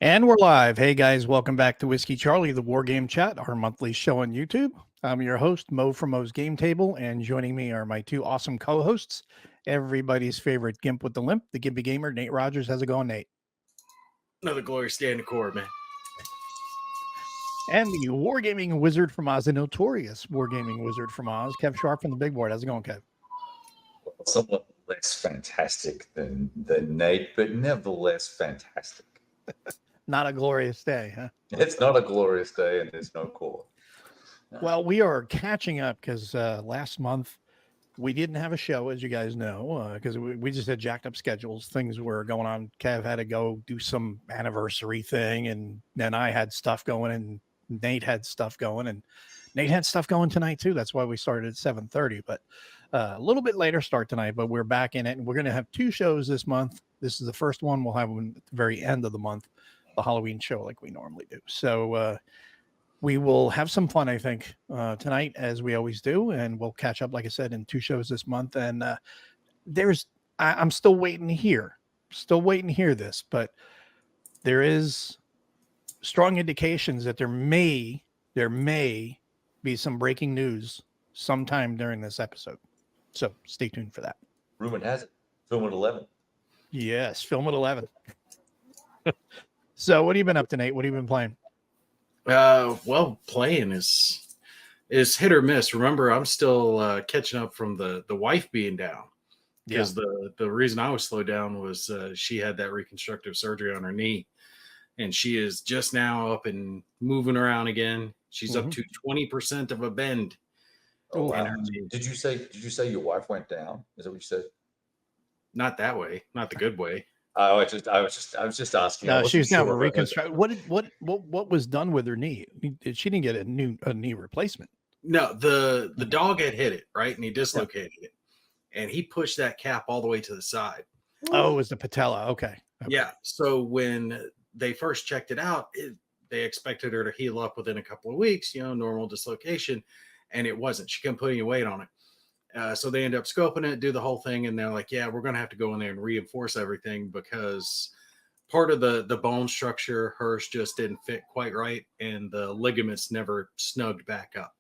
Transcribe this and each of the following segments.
And we're live. Hey guys, welcome back to Whiskey Charlie, the War Game Chat, our monthly show on YouTube. I'm your host, Mo from Mo's Game Table, and joining me are my two awesome co-hosts, everybody's favorite Gimp with the Limp, the Gimpy Gamer, Nate Rogers. How's it going, Nate? Another glorious day in the core, man. And the Wargaming Wizard from Oz, the notorious Wargaming Wizard from Oz, Kev Sharp from the Big Board. How's it going, Kev? Somewhat less fantastic than Nate, but nevertheless fantastic. Not a glorious day, huh? It's not a glorious day, and there's no core. Well, we are catching up because last month we didn't have a show, as you guys know, because we just had jacked up schedules. Things were going on. Kev had to go do some anniversary thing, and then I had stuff going, and Nate had stuff going, and Nate had stuff going tonight too. That's why we started at 7:30, but a little bit later start tonight. But we're back in it, and we're going to have two shows this month. This is the first one. We'll have one at the very end of the month, the Halloween show, like we normally do. So we will have some fun, I think, tonight, as we always do, and we'll catch up, like I said, in two shows this month. And I'm still waiting to hear this, but there is strong indications that there may be some breaking news sometime during this episode. So stay tuned for that. Rumor has it, film at 11. Yes, film at 11. So what have you been up to, Nate? What have you been playing? Well, playing is hit or miss. Remember, I'm still catching up from the wife being down, because the reason I was slowed down was she had that reconstructive surgery on her knee, and she is just now up and moving around again. She's up to 20% of a bend. Oh wow! Did you say your wife went down? Is that what you said? Not that way, not the good way. I was just asking. No, she was now a reconstruct. What was done with her knee? She didn't get a knee replacement. No, the dog had hit it, right, and he dislocated it, and he pushed that cap all the way to the side. Oh, it was the patella. Okay. Yeah. So when they first checked it out, they expected her to heal up within a couple of weeks, normal dislocation, and it wasn't. She couldn't put any weight on it. So they end up scoping it, do the whole thing, and they're like, yeah, we're going to have to go in there and reinforce everything, because part of the bone structure, hers just didn't fit quite right, and the ligaments never snugged back up.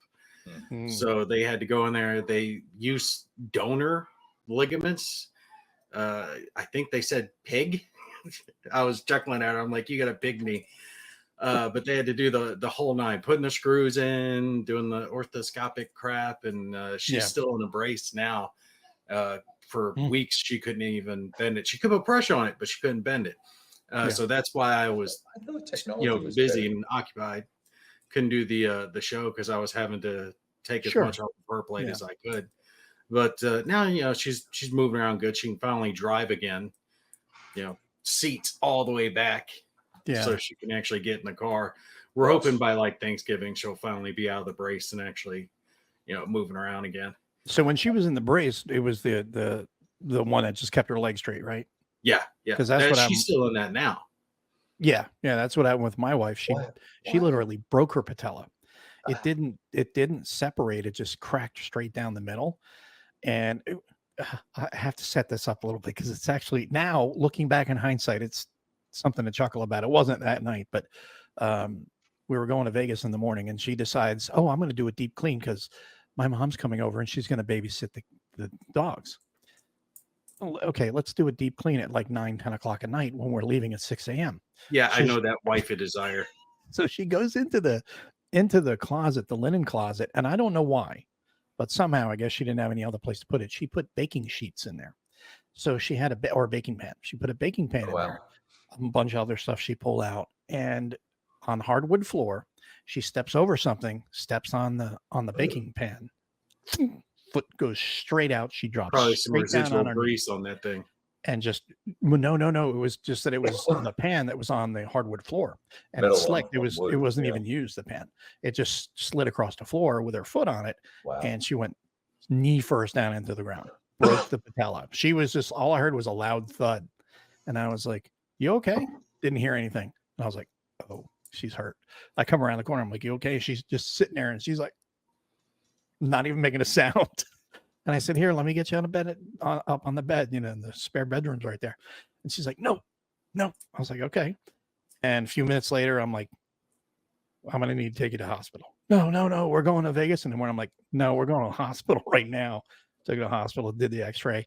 Mm-hmm. So they had to go in there. They used donor ligaments. I think they said pig. I was chuckling at her. I'm like, you got a pig knee. But they had to do the whole nine, putting the screws in, doing the orthoscopic crap, and she's still in a brace now. For weeks, she couldn't even bend it. She could put pressure on it, but she couldn't bend it. So that's why I was, busy and occupied. Couldn't do the show because I was having to take as much off of her plate as I could. But now, she's moving around good. She can finally drive again. Seats all the way back. Yeah. So she can actually get in the car. We're hoping by like Thanksgiving she'll finally be out of the brace and actually, moving around again. So when she was in the brace, it was the one that just kept her leg straight, right? Yeah. Because she's still in that now. Yeah. That's what happened with my wife. She literally broke her patella. It didn't separate. It just cracked straight down the middle. And I have to set this up a little bit because it's actually, now looking back in hindsight, it's something to chuckle about. It wasn't that night, but we were going to Vegas in the morning, and she decides, I'm going to do a deep clean because my mom's coming over and she's going to babysit the dogs. Okay, let's do a deep clean at like 9-10 o'clock at night when we're leaving at 6 a.m. Yeah, I know that wifey desire. So she goes into the closet, the linen closet, and I don't know why, but somehow I guess she didn't have any other place to put it. She put baking sheets in there. So she had a baking pan. She put a baking pan in there. A bunch of other stuff she pulled out, and on hardwood floor, she steps over something, steps on the baking pan, foot goes straight out. She drops probably some residual grease on that thing, and just no. It was just that it was on the pan that was on the hardwood floor, and it slicked. It wasn't even used. The pan, it just slid across the floor with her foot on it, and she went knee first down into the ground, broke the patella. She was just, all I heard was a loud thud, and I was like, you okay? Didn't hear anything. And I was like, oh, she's hurt. I come around the corner. I'm like, you okay? She's just sitting there, and she's like, not even making a sound. And I said, here, let me get you on a bed, up on the bed, in the spare bedroom's right there. And she's like, no. I was like, okay. And a few minutes later, I'm like, I'm going to need to take you to the hospital. No, we're going to Vegas. And then when I'm like, no, we're going to the hospital right now. Took her to the hospital, did the x-ray,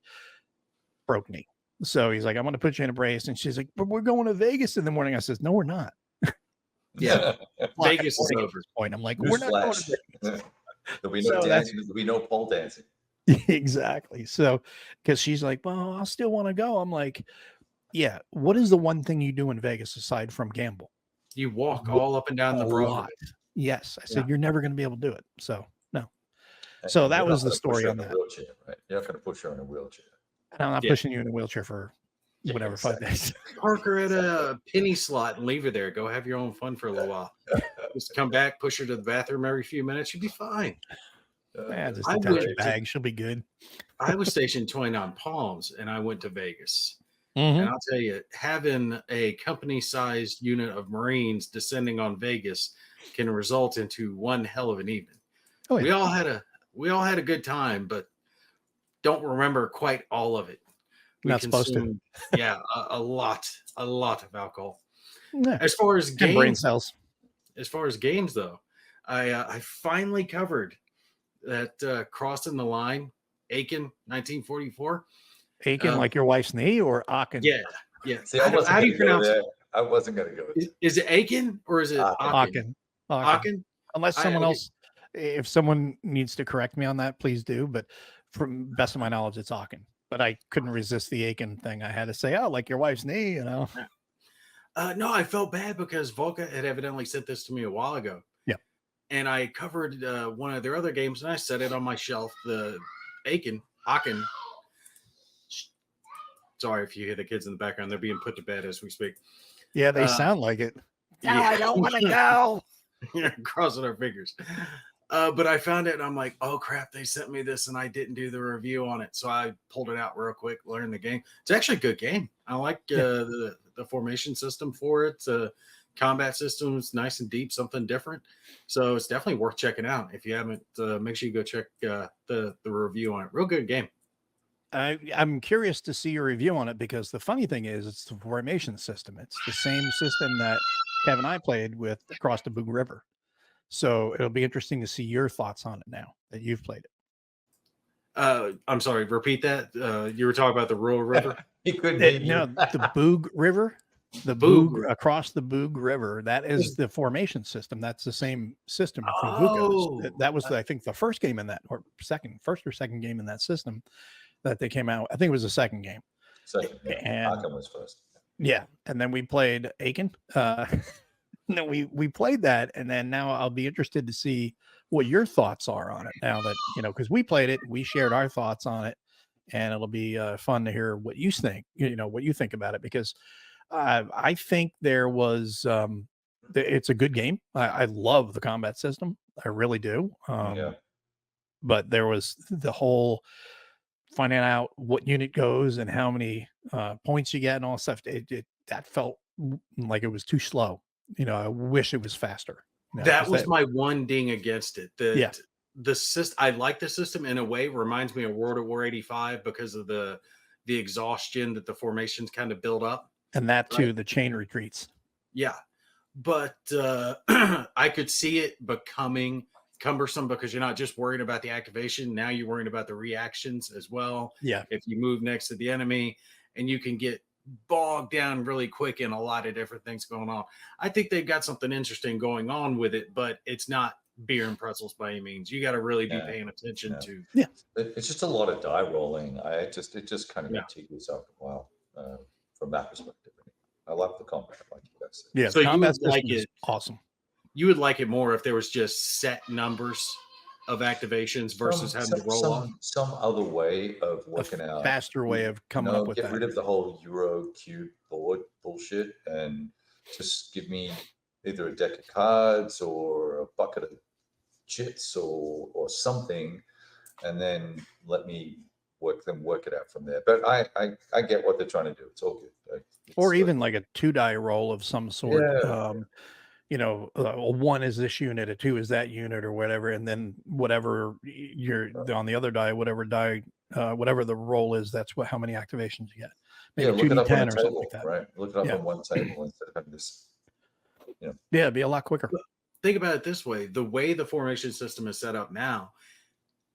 broke knee. So he's like, I'm going to put you in a brace. And she's like, but we're going to Vegas in the morning. I says, no, we're not. Yeah. Like, Vegas is at over. this point, I'm like, we're not going to Vegas. There'll be no dancing. There'll be no pole dancing. Exactly. So, because she's like, well, I still want to go. I'm like, yeah. What is the one thing you do in Vegas aside from gamble? You walk all up and down the Broadway. Yes. I said, you're never going to be able to do it. So, no. And So that you're not was the gonna push story her on in a that. wheelchair, right? You're not going to push her in a wheelchair. And I'm not pushing you in a wheelchair for whatever, 5 days. Park her at a penny slot and leave her there. Go have your own fun for a little while. Just come back, push her to the bathroom every few minutes. You'll be fine. Just attach your bag. She'll be good. I was stationed 29 Palms and I went to Vegas. Mm-hmm. And I'll tell you, having a company-sized unit of Marines descending on Vegas can result into one hell of an evening. Oh, yeah. We all had a good time, but don't remember quite all of it. We Not supposed to. Yeah, a lot of alcohol. Yeah. As far as games, brain cells. As far as games, though, I finally covered that crossing the line, Aiken, 1944. Aiken, like your wife's knee, or Aachen? Yeah. See, how do you pronounce it? I wasn't going to go there. Is it Aiken or is it Aachen? Aachen? Unless someone else, if someone needs to correct me on that, please do. But from best of my knowledge, it's Aachen. But I couldn't resist the Aiken thing. I had to say, oh, like your wife's knee, you know. No, I felt bad because Volca had evidently sent this to me a while ago. Yeah. And I covered one of their other games and I set it on my shelf, the Aachen. Sorry if you hear the kids in the background. They're being put to bed as we speak. Yeah, they sound like it. No, I don't want to go. Crossing our fingers. But I found it and I'm like, oh crap, they sent me this and I didn't do the review on it. So I pulled it out real quick, learned the game. It's actually a good game. I like the formation system for it. Combat system is nice and deep, something different. So it's definitely worth checking out. If you haven't, make sure you go check the review on it. Real good game. I'm curious to see your review on it because the funny thing is it's the formation system. It's the same system that Kevin and I played with across the Boog River. So it'll be interesting to see your thoughts on it now that you've played it. I'm sorry, repeat that. You were talking about the Rural River? He couldn't the Boog River. The Boog across the Boog River, that is the formation system. That's the same system from Vuko's. That was, I think, the first game in that, or first or second game in that system that they came out. I think it was the second game. Second, yeah. Aachen was first. Yeah, and then we played Aiken. No, we played that, and then now I'll be interested to see what your thoughts are on it. Now that because we played it, we shared our thoughts on it, and it'll be fun to hear what you think. What you think about it because. I think there was it's a good game. I love the combat system. I really do. But there was the whole finding out what unit goes and how many points you get and all that stuff. That felt like it was too slow. I wish it was faster. That was my one ding against it. The system, I like the system in a way. Reminds me of World of War 85 because of the exhaustion that the formations kind of build up. And that too, the chain retreats. Yeah. But I could see it becoming cumbersome because you're not just worried about the activation. Now you're worried about the reactions as well. Yeah. If you move next to the enemy and you can get bogged down really quick in a lot of different things going on. I think they've got something interesting going on with it, but it's not beer and pretzels by any means. You got to really be paying attention to. Yeah. It's just a lot of die rolling. It just kind of tedious after a while. From that perspective, I love the combat, like you guys said. Yeah, so you would like it awesome. You would like it more if there was just set numbers of activations versus having to roll off. Some other way of working out, faster way of coming up with get that. Rid of the whole Euro cube board bullshit and just give me either a deck of cards or a bucket of chits or something, and then let me work it out from there. But I get what they're trying to do. It's all good. Or even like a 2-die roll of some sort. A 1 is this unit, a 2 is that unit, or whatever, and then whatever you're on the other die, whatever the roll is, that's how many activations you get. Maybe look it up on 2d10 a or something table, like that. right? Look it up on one table instead of having this Yeah, it'd be a lot quicker. Think about it this way: the way the formation system is set up now,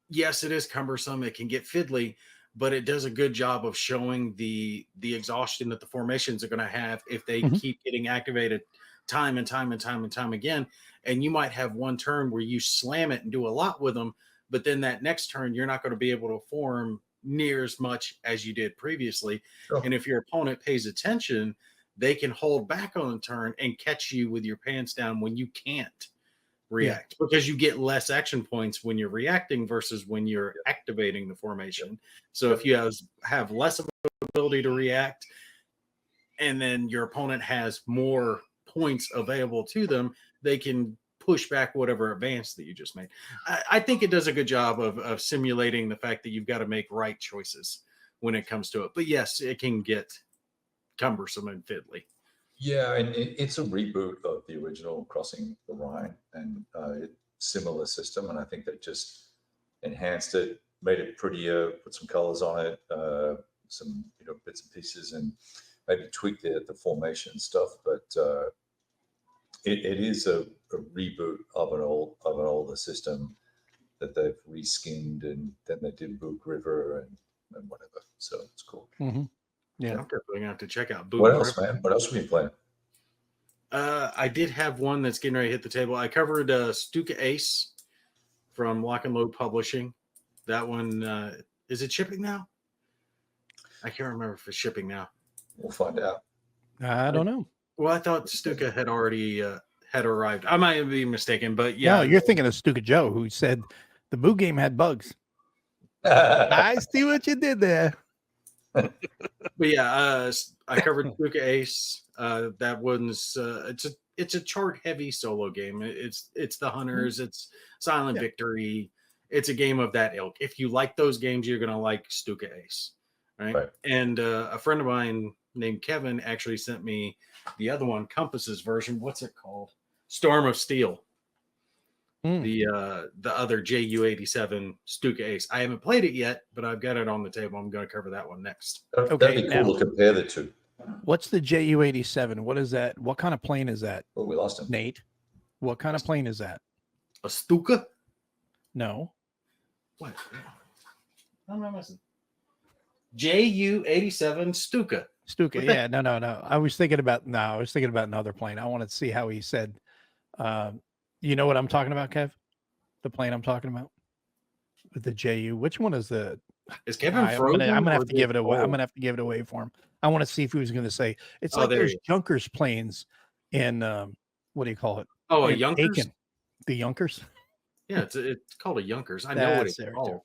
yes, it is cumbersome. It can get fiddly, but it does a good job of showing the exhaustion that the formations are going to have if they Mhm. keep getting activated time and time and time and time again. And you might have one turn where you slam it and do a lot with them, but then that next turn you're not going to be able to form near as much as you did previously. Sure. And if your opponent pays attention, they can hold back on the turn and catch you with your pants down when you can't react, because you get less action points when you're reacting versus when you're activating the formation. So if you have less of an ability to react, and then your opponent has more points available to them, they can push back whatever advance that you just made. I think it does a good job of simulating the fact that you've got to make right choices when it comes to it. But yes, it can get cumbersome and fiddly. Yeah, and it's a reboot of the original Crossing the Rhine, and similar system. And I think they just enhanced it, made it prettier, put some colors on it, some bits and pieces, and maybe tweaked the formation stuff. But it is a reboot of an older system that they've reskinned, and then they did Book River and whatever. So it's cool. Mm-hmm. Yeah. I'm definitely gonna have to check out What Boot else, River. man? What else have you playing? I did have one that's getting ready to hit the table. I covered Stuka Ace from Lock and Load Publishing. That one, is it shipping now? I can't remember if it's shipping now. We'll find out. I don't know. Well, I thought Stuka had already had arrived. I might be mistaken, but yeah. No, you're thinking of Stuka Joe, who said the Boo game had bugs. I see what you did there. But yeah, I covered Stuka Ace. That one's it's a chart heavy solo game. It's the Hunters. It's Silent Victory. It's a game of that ilk. If you like those games, you're gonna like Stuka Ace, right? And a friend of mine named Kevin actually sent me the other one, Compass's version. What's it called? Storm of Steel. The other JU-87 Stuka Ace. I haven't played it yet, but I've got it on the table. I'm going to cover that one next. That'd be cool to compare the two. What's the JU-87? What is that? What kind of plane is that? Oh, we lost him. Nate, what kind of plane is that? A Stuka? No. What? I'm not missing. JU-87 Stuka. Stuka, yeah, no. I was thinking about another plane. I wanted to see how he said. You know what I'm talking about, Kev? The plane I'm talking about with the JU. Which one is the? Is Kevin frozen? I'm gonna have to give it away. I'm gonna have to give it away for him. I want to see if he was going to say it's like there's Junkers planes in what do you call it? Oh, a Junkers. Aiken. The Junkers. Yeah, it's called a Junkers. I know what it's called.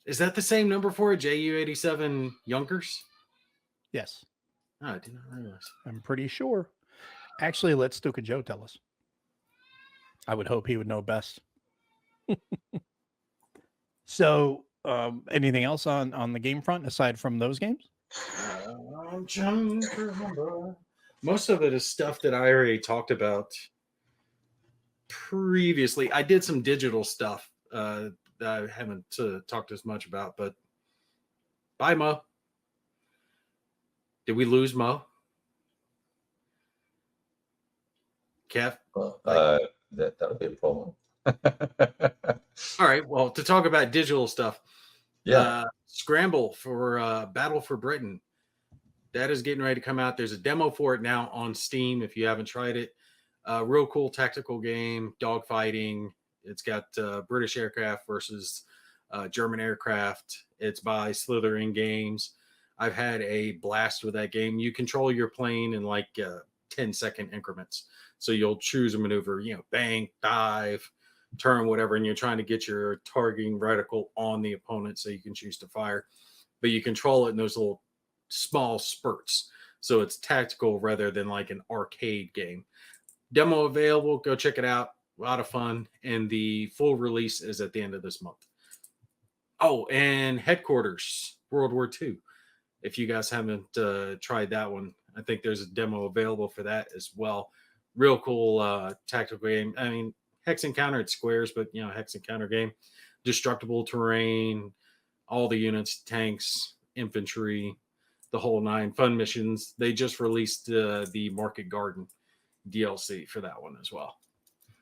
Is that the same number for a JU-87 Junkers? Yes. Oh, I did not realize. I'm pretty sure. Actually, let Stuka Joe tell us. I would hope he would know best. So, anything else on the game front aside from those games? I'm trying to remember. Most of it is stuff that I already talked about previously. I did some digital stuff that I haven't talked as much about, but bye, Mo. Did we lose Mo? Kev? Well, that would be a problem. All right. Well, to talk about digital stuff, Scramble for Battle for Britain. That is getting ready to come out. There's a demo for it now on Steam if you haven't tried it. Real cool tactical game, dogfighting. It's got British aircraft versus German aircraft. It's by Slithering Games. I've had a blast with that game. You control your plane in like 10-second increments. So you'll choose a maneuver, bank, dive, turn, whatever, and you're trying to get your targeting reticle on the opponent so you can choose to fire. But you control it in those little small spurts. So it's tactical rather than like an arcade game. Demo available. Go check it out. A lot of fun. And the full release is at the end of this month. Oh, and Headquarters, World War II. If you guys haven't tried that one, I think there's a demo available for that as well. Real cool tactical game. I mean, hex encounter, it's squares, but hex encounter game. Destructible terrain, all the units, tanks, infantry, the whole 9 fun missions. They just released the Market Garden DLC for that one as well.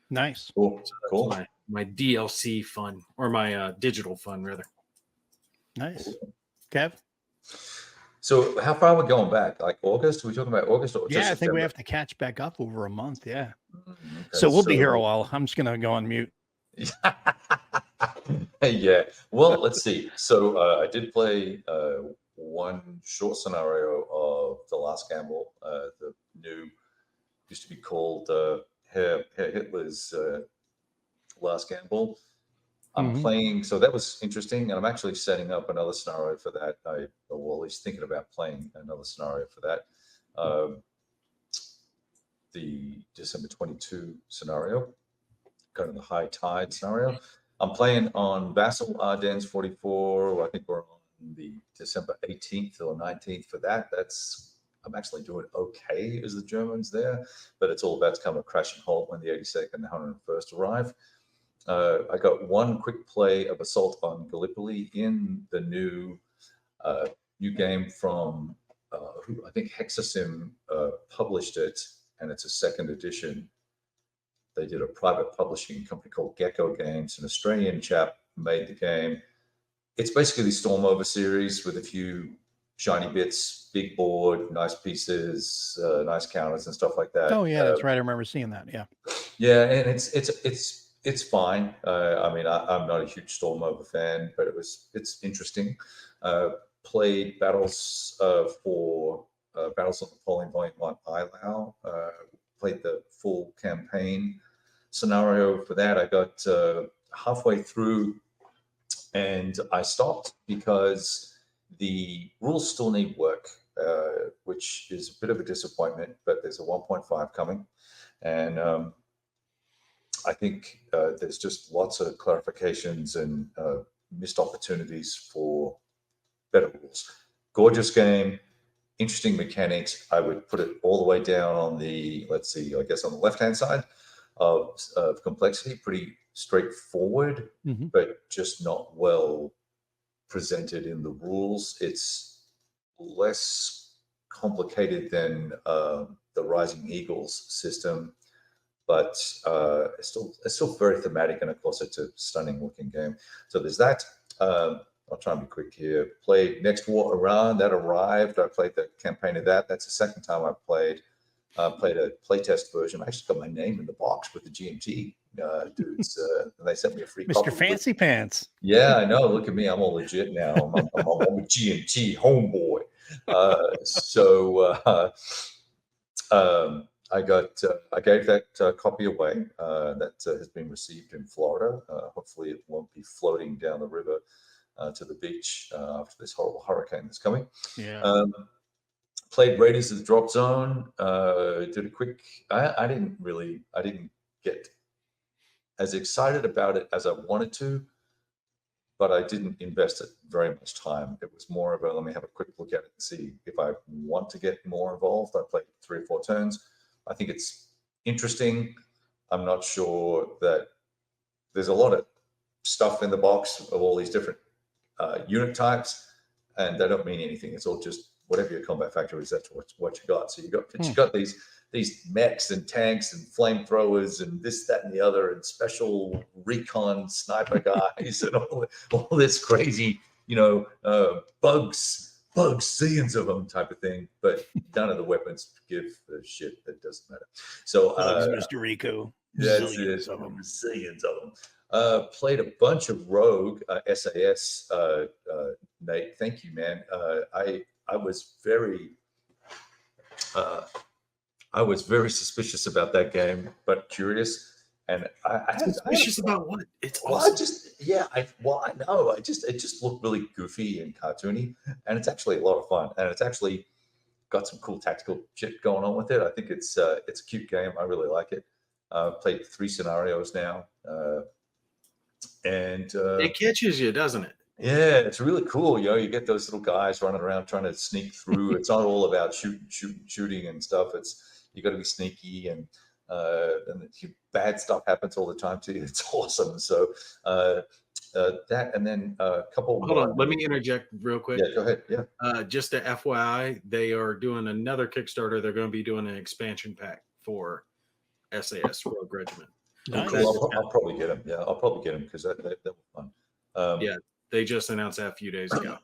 Nice. Cool. So that's Cool. my DLC fun, or my digital fun rather. Nice. Kev? So how far are we going back? Like August? Are we talking about August or just Yeah, I think we September? have to catch back up over a month. Yeah. Okay, So we'll be here a while. I'm just going to go on mute. Yeah. Well, let's see. So I did play one short scenario of The Last Gamble, the new, used to be called Herr Hitler's Last Gamble. I'm playing, so that was interesting, and I'm actually setting up another scenario for that. Or at least thinking about playing another scenario for that. The December 22 scenario, kind of the high tide scenario. I'm playing on Vassal Ardennes 44. I think we're on the December 18th or 19th for that. I'm actually doing okay as the Germans there, but it's all about to come a crashing halt when the 82nd and 101st arrive. I got one quick play of Assault on Gallipoli in the new game from who I think Hexasim published it, and it's a second edition. They did a private publishing company called Gecko Games. An Australian chap made the game. It's basically the Stormover series with a few shiny bits, big board, nice pieces, nice counters and stuff like that. Oh yeah, that's right. I remember seeing that. Yeah. Yeah, and it's fine. I mean, I'm not a huge Stormover fan, but it's interesting. Played Battles for Battles on Napoleon Volume 1 ILAO. Played the full campaign scenario for that. I got halfway through and I stopped because the rules still need work, which is a bit of a disappointment, but there's a 1.5 coming. And I think there's just lots of clarifications and missed opportunities for better rules. Gorgeous game, interesting mechanics. I would put it all the way down on the, let's see, I guess on the left-hand side of complexity. Pretty straightforward, but just not well presented in the rules. It's less complicated than the Rising Eagles system, but it's still very thematic, and of course it's a stunning looking game. So there's that. I'll try and be quick here. Played Next War Iran, that arrived. I played the campaign of that. That's the second time I've played. Played a playtest version. I actually got my name in the box with the GMT dudes. And they sent me a free copy. Mr. Fancy Pants. Yeah, I know. Look at me. I'm all legit now. I'm a GMT homeboy. I gave that copy away. That has been received in Florida. Hopefully, it won't be floating down the river to the beach after this horrible hurricane that's coming. Yeah. Played Raiders of the Drop Zone. Did a quick. I didn't get as excited about it as I wanted to, but I didn't invest it very much time. It was more of a, let me have a quick look at it and see if I want to get more involved. I played 3 or 4 turns. I think it's interesting. I'm not sure that there's a lot of stuff in the box of all these different unit types, and they don't mean anything. It's all just whatever your combat factor is, that's what you got. So you got these mechs and tanks and flamethrowers and this, that, and the other, and special recon sniper guys and all this crazy, bugs, zillions of them type of thing. But none of the weapons give a shit. That doesn't matter. So, Mr. Rico. Zillions of them. Played a bunch of Rogue SAS. Nate, thank you, man. I was very suspicious about that game, but curious. And Suspicious about what? It's well, awesome. I know. It just looked really goofy and cartoony, and it's actually a lot of fun. And it's actually got some cool tactical shit going on with it. I think it's a cute game. I really like it. Played 3 scenarios now, and It catches you, doesn't it? yeah, it's really cool. You get those little guys running around trying to sneak through. It's not all about shooting and stuff. You got to be sneaky, and bad stuff happens all the time to you. It's awesome. So that, and then a couple Hold more. on, let me interject real quick. Yeah, go ahead. Yeah. Just a FYI, they are doing another Kickstarter. They're going to be doing an expansion pack for SAS Rogue Regiment. Nice. Cool. I'll probably get them. Yeah, I'll probably get them because that was fun. Yeah, they just announced that a few days ago.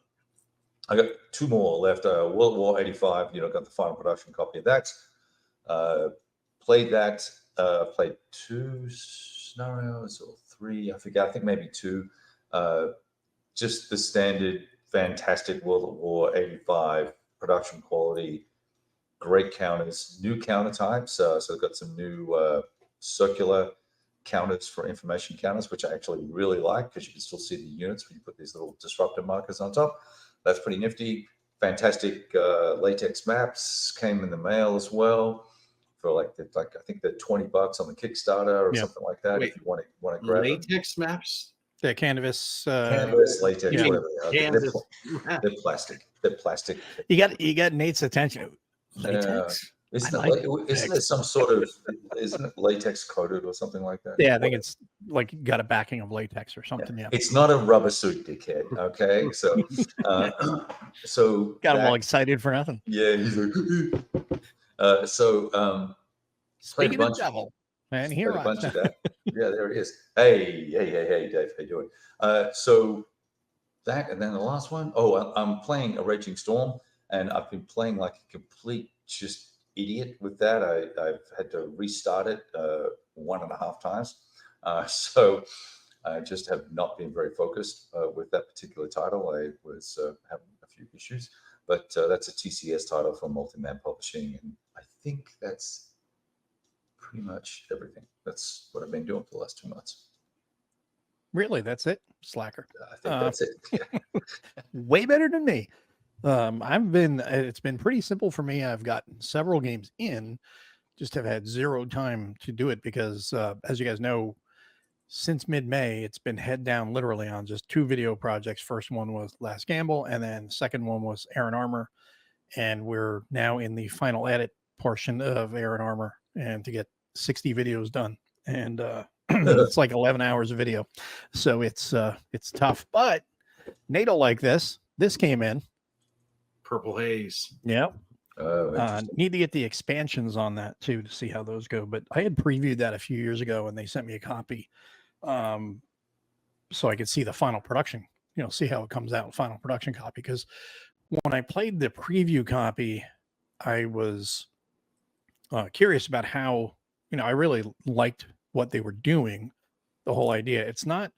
I got two more left. World War 85, got the final production copy of that. Played that. Played 2 scenarios or 3. I forget. I think maybe 2. Just the standard, fantastic World War 85 production quality. Great counters, new counter types. So they've got some new circular counters for information counters, which I actually really like because you can still see the units when you put these little disruptor markers on top. That's pretty nifty. Fantastic latex maps came in the mail as well for like I think they're $20 on the Kickstarter or something like that. Wait, if you want to grab latex maps. The canvas, canvas, latex, yeah. whatever they are. Kansas. They're plastic. They're plastic. You got Nate's attention. Latex. Isn't it some sort of, isn't it latex coated or something like that? Yeah, I think it's like got a backing of latex or something. Yeah. It's not a rubber suit, dickhead. Okay, so so Got him all excited for nothing. Yeah, he's like Speaking of devil, and here a bunch of that. Yeah, there it is. Hey, Dave, how you doing? So that, and then the last one. Oh, I'm playing A Raging Storm, and I've been playing like a complete just idiot with that. I've had to restart it 1.5 times. So I just have not been very focused with that particular title. I was having a few issues, but that's a TCS title from Multiman Publishing, and I think that's pretty much everything. That's what I've been doing for the last 2 months. Really, that's it, slacker. I think that's it. Yeah. Way better than me. It's been pretty simple for me. I've gotten several games in, just have had zero time to do it because, as you guys know, since mid-May, it's been head down literally on just 2 video projects. First one was Last Gamble, and then the second one was Aaron Armor. And we're now in the final edit portion of Aaron Armor, and to get 60 videos done. And it's like 11 hours of video. So it's tough. But NATO like this. This came in. Purple Haze. Yeah. Oh, Need to get the expansions on that too to see how those go. But I had previewed that a few years ago, and they sent me a copy, so I could see the final production. See how it comes out, final production copy. Because when I played the preview copy, I was curious about how I really liked what they were doing. The whole idea. It's not.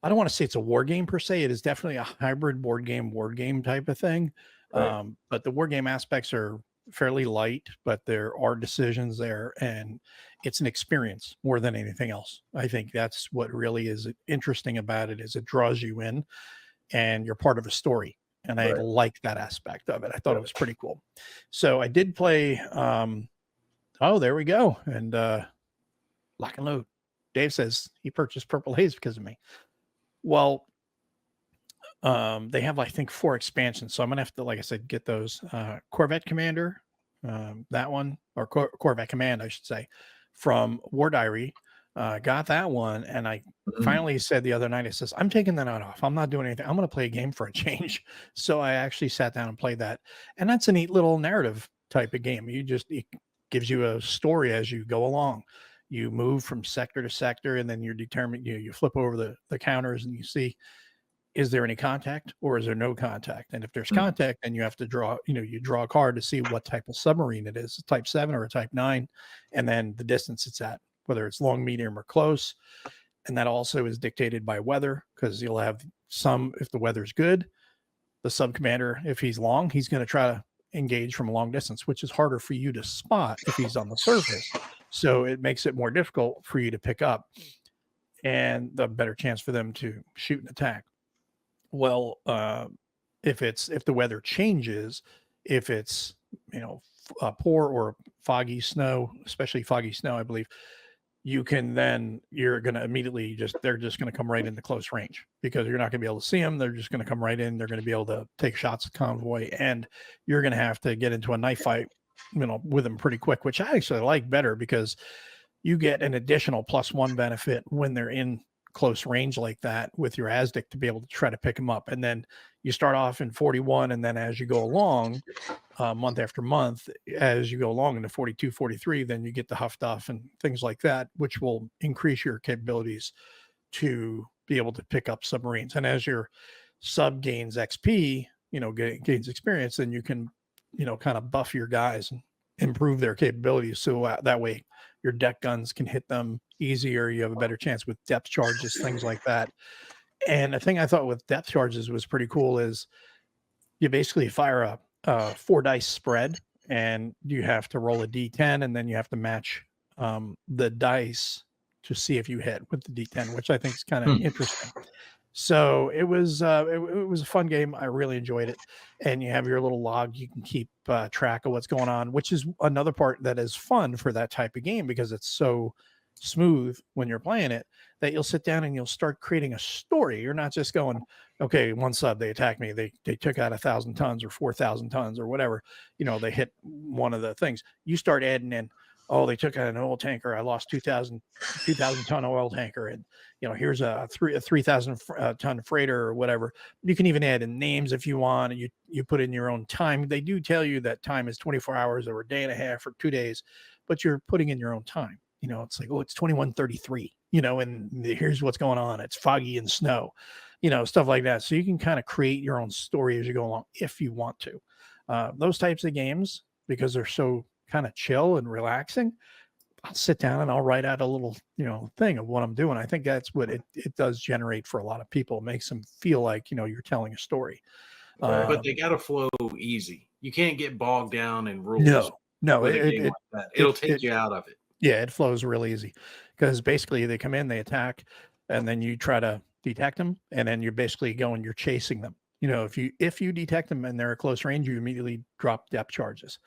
I don't want to say it's a war game per se. It is definitely a hybrid board game type of thing. Right. But the war game aspects are fairly light, but there are decisions there, and it's an experience more than anything else. I think that's what really is interesting about it, is it draws you in and you're part of a story. And I like that aspect of it. I thought it was pretty cool. So I did play, there we go. And lock and load. Dave says he purchased Purple Haze because of me. Well, they have, I think, 4 expansions. So I'm going to have to, like I said, get those. Corvette Commander, that one, or Corvette Command, I should say, from War Diary. Got that one. And I finally said the other night, it says, I'm taking that off. I'm not doing anything. I'm going to play a game for a change. So I actually sat down and played that. And that's a neat little narrative type of game. It gives you a story as you go along. You move from sector to sector, and then you're determined, you flip over the counters and you see, is there any contact or is there no contact? And if there's contact, then you have to draw, you draw a card to see what type of submarine it is, a type 7 or a type 9, and then the distance it's at, whether it's long, medium, or close. And that also is dictated by weather, because you'll have some, if the weather's good, the sub commander, if he's long, he's going to try to engage from a long distance, which is harder for you to spot if he's on the surface. So it makes it more difficult for you to pick up, and the better chance for them to shoot and attack. Well, if the weather changes, if it's poor or foggy snow, especially foggy snow, I believe, you're going to immediately they're just going to come right into close range, because you're not going to be able to see them. They're just going to come right in. They're going to be able to take shots at convoy, and you're going to have to get into a knife fight, with them pretty quick, which I actually like better, because you get an additional +1 benefit when they're in close range like that with your ASDIC to be able to try to pick them up. And then you start off in 41, and then as you go along, month after month, as you go along into 42, 43, then you get the Huff Duff and things like that, which will increase your capabilities to be able to pick up submarines. And as your sub gains XP, gains experience, then you can, kind of buff your guys and improve their capabilities. So that way your deck guns can hit them easier. You have a better chance with depth charges, things like that. And the thing I thought with depth charges was pretty cool is you basically fire a 4 dice spread, and you have to roll a D10, and then you have to match the dice to see if you hit with the D10, which I think is kind of interesting. So it was it was a fun game. I really enjoyed it. And you have your little log. You can keep track of what's going on, which is another part that is fun for that type of game because it's so smooth when you're playing it that you'll sit down and you'll start creating a story. You're not just going, okay, one sub, they attacked me. They took out 1,000 tons or 4,000 tons or whatever. They hit one of the things. You start adding in, oh, they took out an oil tanker. I lost 2,000 ton oil tanker. And, here's a 3,000 ton freighter or whatever. You can even add in names if you want. And you put in your own time. They do tell you that time is 24 hours or a day and a half or 2 days, but you're putting in your own time. It's like, oh, it's 21:33, and here's what's going on. It's foggy and snow, stuff like that. So you can kind of create your own story as you go along if you want to. Those types of games, because they're so kind of chill and relaxing, I'll sit down and I'll write out a little, thing of what I'm doing. I think that's what it does generate for a lot of people. It makes them feel like, you're telling a story. But they got to flow easy. You can't get bogged down in rules. No, with a game like that. It'll take you out of it. Yeah, it flows real easy because basically they come in, they attack, and then you try to detect them, and then you're basically you're chasing them. If you detect them and they're at close range, you immediately drop depth charges.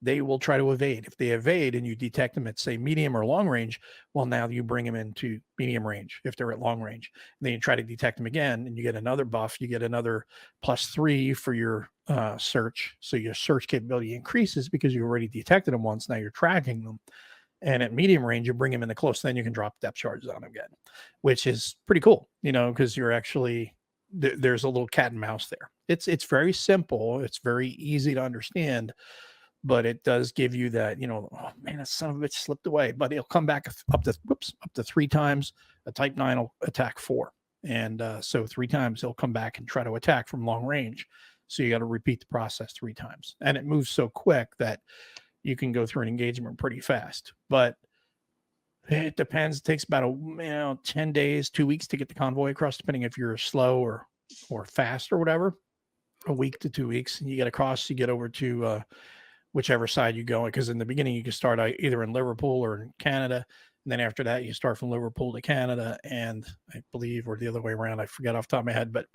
They will try to evade. If they evade and you detect them at, say, medium or long range, well, now you bring them into medium range if they're at long range. And then you try to detect them again, and you get another buff. You get another +3 for your search. So your search capability increases because you already detected them once. Now you're tracking them. And at medium range, you bring them into close, then you can drop depth charges on them again, which is pretty cool, because you're actually, there's a little cat and mouse there. It's very simple. It's very easy to understand, but it does give you that, oh man, that son of a bitch slipped away, but it'll come back up to 3 times. A type 9 will attack 4. And so 3 times he'll come back and try to attack from long range. So you got to repeat the process 3 times. And it moves so quick that you can go through an engagement pretty fast, but it depends. It takes about 10 days, 2 weeks to get the convoy across, depending if you're slow or fast or whatever. A week to 2 weeks, and you get across. You get over to whichever side you go, because in the beginning you can start either in Liverpool or in Canada, and then after that you start from Liverpool to Canada, and I believe, or the other way around. I forget off the top of my head, but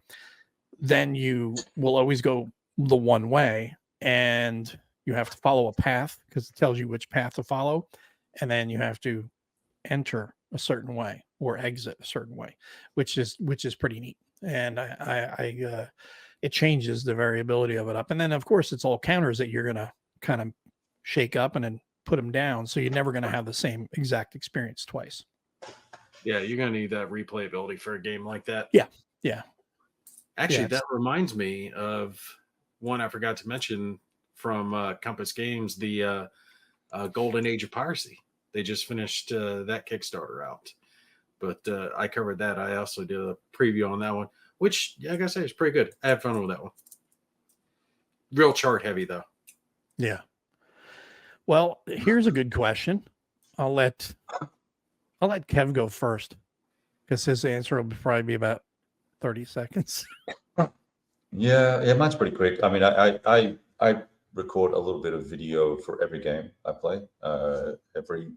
then you will always go the one way, and you have to follow a path because it tells you which path to follow. And then you have to enter a certain way or exit a certain way, which is pretty neat. And it changes the variability of it up. And then of course it's all counters that you're going to kind of shake up and then put them down. So you're never going to have the same exact experience twice. Yeah. You're going to need that replayability for a game like that. Yeah. Yeah. Actually, that reminds me of one I forgot to mention from Compass Games, the Golden Age of Piracy. They just finished that Kickstarter out, but I covered that. I also did a preview on that one, which, like I say, is pretty good. I had fun with that one. Real chart heavy though. Yeah. Well, here's a good question. I'll let Kev go first because his answer will probably be about 30 seconds. Yeah, mine's pretty quick. I mean, I record a little bit of video for every game I play. Every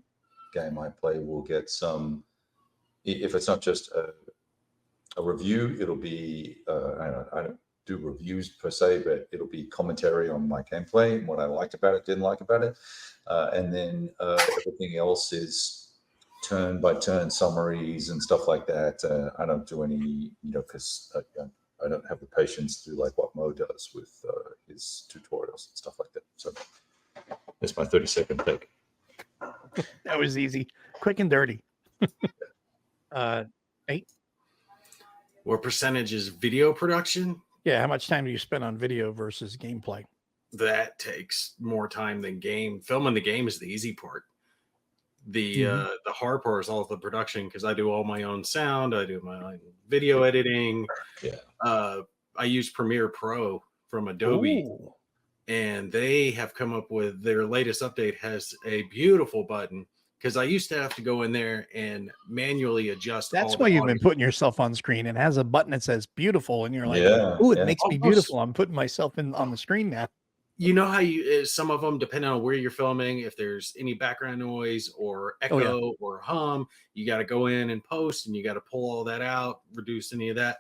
game I play will get some. If it's not just a review, it'll be I don't do reviews per se, but it'll be commentary on my gameplay and what I liked about it, didn't like about it, and then everything else is turn by turn summaries and stuff like that. I don't do any, because I don't have the patience to do like what Mo does with his tutorials and stuff like that. So that's my 30-second take. That was easy, quick and dirty. 8. What percentage is video production? Yeah, how much time do you spend on video versus gameplay? That takes more time than game. Filming the game is the easy part. Mhm. The hard part is all the production because I do all my own sound. I do my own video editing. Yeah. I use Premiere Pro from Adobe, Ooh. and they have come up with their latest update has a beautiful button because I used to have to go in there and manually adjust all That's the why you've audio. been putting yourself on screen. It has a button that says beautiful, and you're like, Yeah. oh, it Yeah. makes me Almost, beautiful. I'm putting myself in on the screen now. you know how some of them, depending on where you're filming, if there's any background noise or Oh, yeah. echo or hum, you got to go in and post and you got to pull all that out, reduce any of that.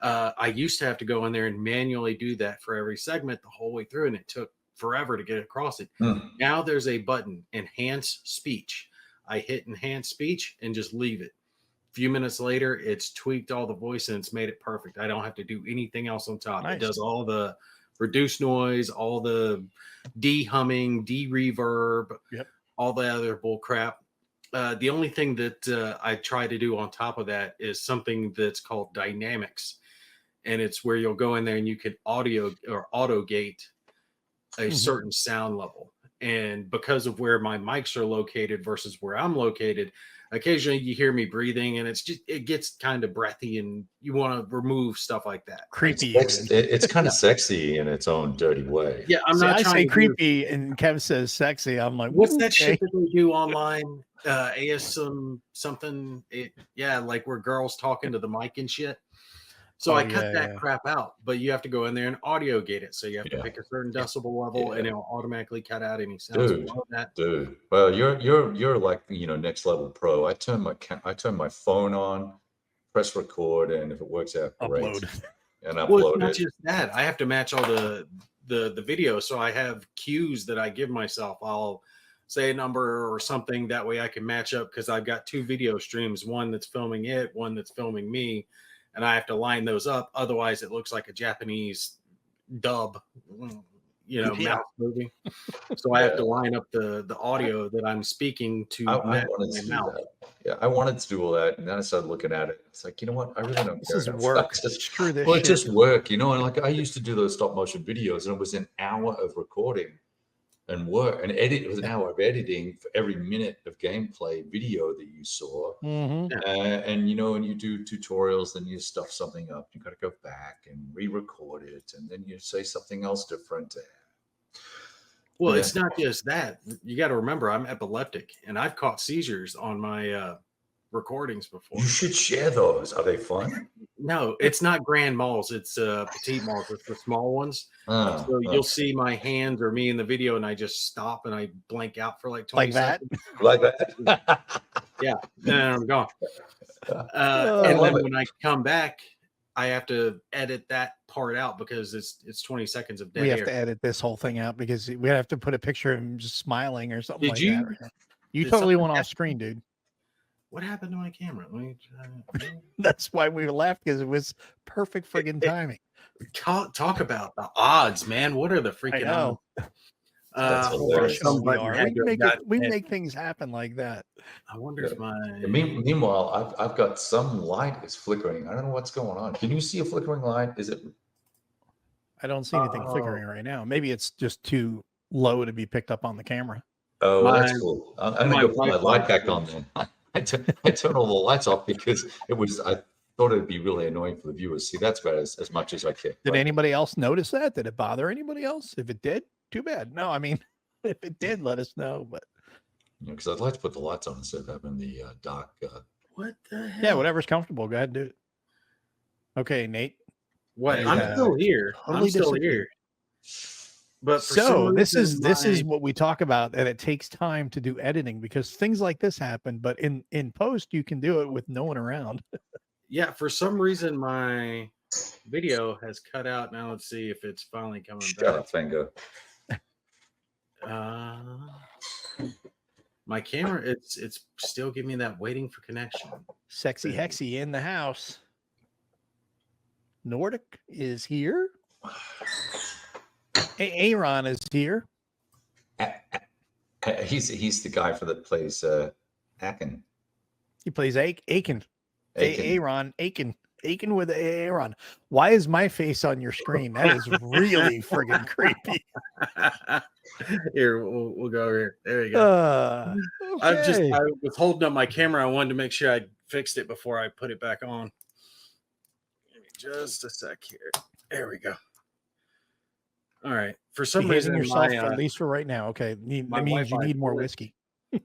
I used to have to go in there and manually do that for every segment the whole way through, and it took forever to get across it. Mm. Now there's a button, enhance speech. I hit enhance speech and just leave it. A few minutes later, it's tweaked all the voice and it's made it perfect. I don't have to do anything else on top. Nice. It does all the reduced noise, all the de-humming, de-reverb, Yep. all the other bull crap. The only thing that I try to do on top of that is something that's called dynamics. And it's where you'll go in there and you can audio or auto gate a certain sound level. And because of where my mics are located versus where I'm located, occasionally you hear me breathing and it gets kind of breathy and you want to remove stuff like that. Creepy. It's kind of sexy in its own dirty way. Yeah, I'm See, not I trying say to creepy, and Kev says sexy. I'm like, what's that okay. shit that they do online? Something. Yeah, like where girls talking to the mic and shit. So I cut that crap out, but you have to go in there and audio gate it. So you have to pick a certain decibel level, and it'll automatically cut out any sounds below that. Dude, well, you're like next level pro. I turn my phone on, press record, and if it works out, great, Upload. and upload Well, it's not it. just that. I have to match all the video, so I have cues that I give myself. I'll say a number or something that way I can match up because I've got 2 video streams, one that's filming it, one that's filming me. And I have to line those up. Otherwise, it looks like a Japanese dub, mouth movie. So I have to line up the audio that I'm speaking to. I wanted to do that. Yeah, I wanted to do all that, and then I started looking at it. It's like, you know what? I really don't This care. is enough. work. Screw this well, shit. it's just work, and like I used to do those stop motion videos, and it was an hour of recording and work and edit. It was an hour of editing for every minute of gameplay video that you saw. Mm-hmm. And you do tutorials, then you stuff something up. You got to go back and re-record it, and then you say something else different. Well, it's not just that. You got to remember, I'm epileptic, and I've caught seizures on my recordings before. You should share those. Are they fun? No, it's not grand malls. It's petite malls. It's the small ones. So you'll see my hands or me in the video, and I just stop and I blank out for like 20 seconds. Like that. Yeah. Then I'm gone. And then when I come back, I have to edit that part out because it's 20 seconds of dead We have air. to edit this whole thing out because we have to put a picture of him just smiling or something Did like you? that. Right now. You totally went off screen, dude. What happened to my camera? That's why we laughed, because it was perfect friggin' timing. Talk about the odds, man. What are the freaking odds? That's hilarious. We make things happen like that. I wonder if my. Meanwhile, I've got some light is flickering. I don't know what's going on. Can you see a flickering light? Is it? I don't see anything flickering right now. Maybe it's just too low to be picked up on the camera. Oh, that's cool. I'm gonna go put my light back on then. I turn all the lights off because I thought it'd be really annoying for the viewers. See, that's about as much as I care. Did anybody else notice that? Did it bother anybody else? If it did, too bad. No, I mean, if it did, let us know. But because I'd like to put the lights on instead of having the dark. What the hell? Yeah, whatever's comfortable. Go ahead and do it. Okay, Nate. What? I'm still here. I'm still here. But so this is what we talk about, and it takes time to do editing because things like this happen. But in post, you can do it with no one around. Yeah, for some reason my video has cut out. Now let's see if it's finally coming back. Shut up, Fango. My camera, it's still giving me that waiting for connection. Sexy Hexy in the house. Nordic is here. Aaron is here. He's the guy that plays Akin. He plays Aiken. Aaron, Aiken with Aaron. Why is my face on your screen? That is really friggin' creepy. Here, we'll go over here. There you go. Okay. I was holding up my camera. I wanted to make sure I fixed it before I put it back on. Give me just a sec here. There we go. All right. For some Behaving reason, yourself, at least for right now. Okay. That means you Wi-Fi need more cord- whiskey. I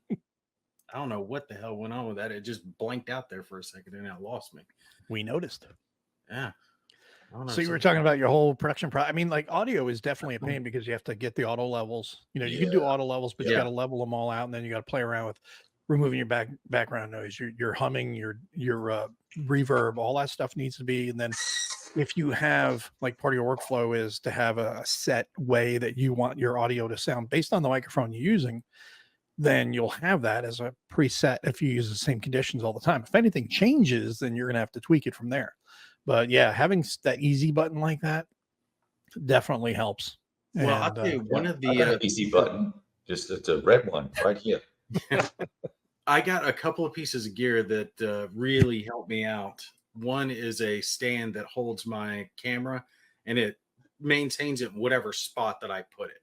don't know what the hell went on with that. It just blanked out there for a second and it lost me. We noticed. Yeah. I don't know, So you were talking about your whole production I mean, like audio is definitely a pain because you have to get the auto levels. You know, you can do auto levels, but you got to level them all out, and then you got to play around with removing your background noise, your humming, your reverb, all that stuff needs to be. And then if you have, like, part of your workflow is to have a set way that you want your audio to sound based on the microphone you're using, then you'll have that as a preset if you use the same conditions all the time. If anything changes, then you're going to have to tweak it from there. But yeah, having that easy button like that definitely helps. Well, I'll tell you, one of the easy button, just it's a red one right here. I got a couple of pieces of gear that really helped me out. One is a stand that holds my camera and it maintains it in whatever spot that I put it.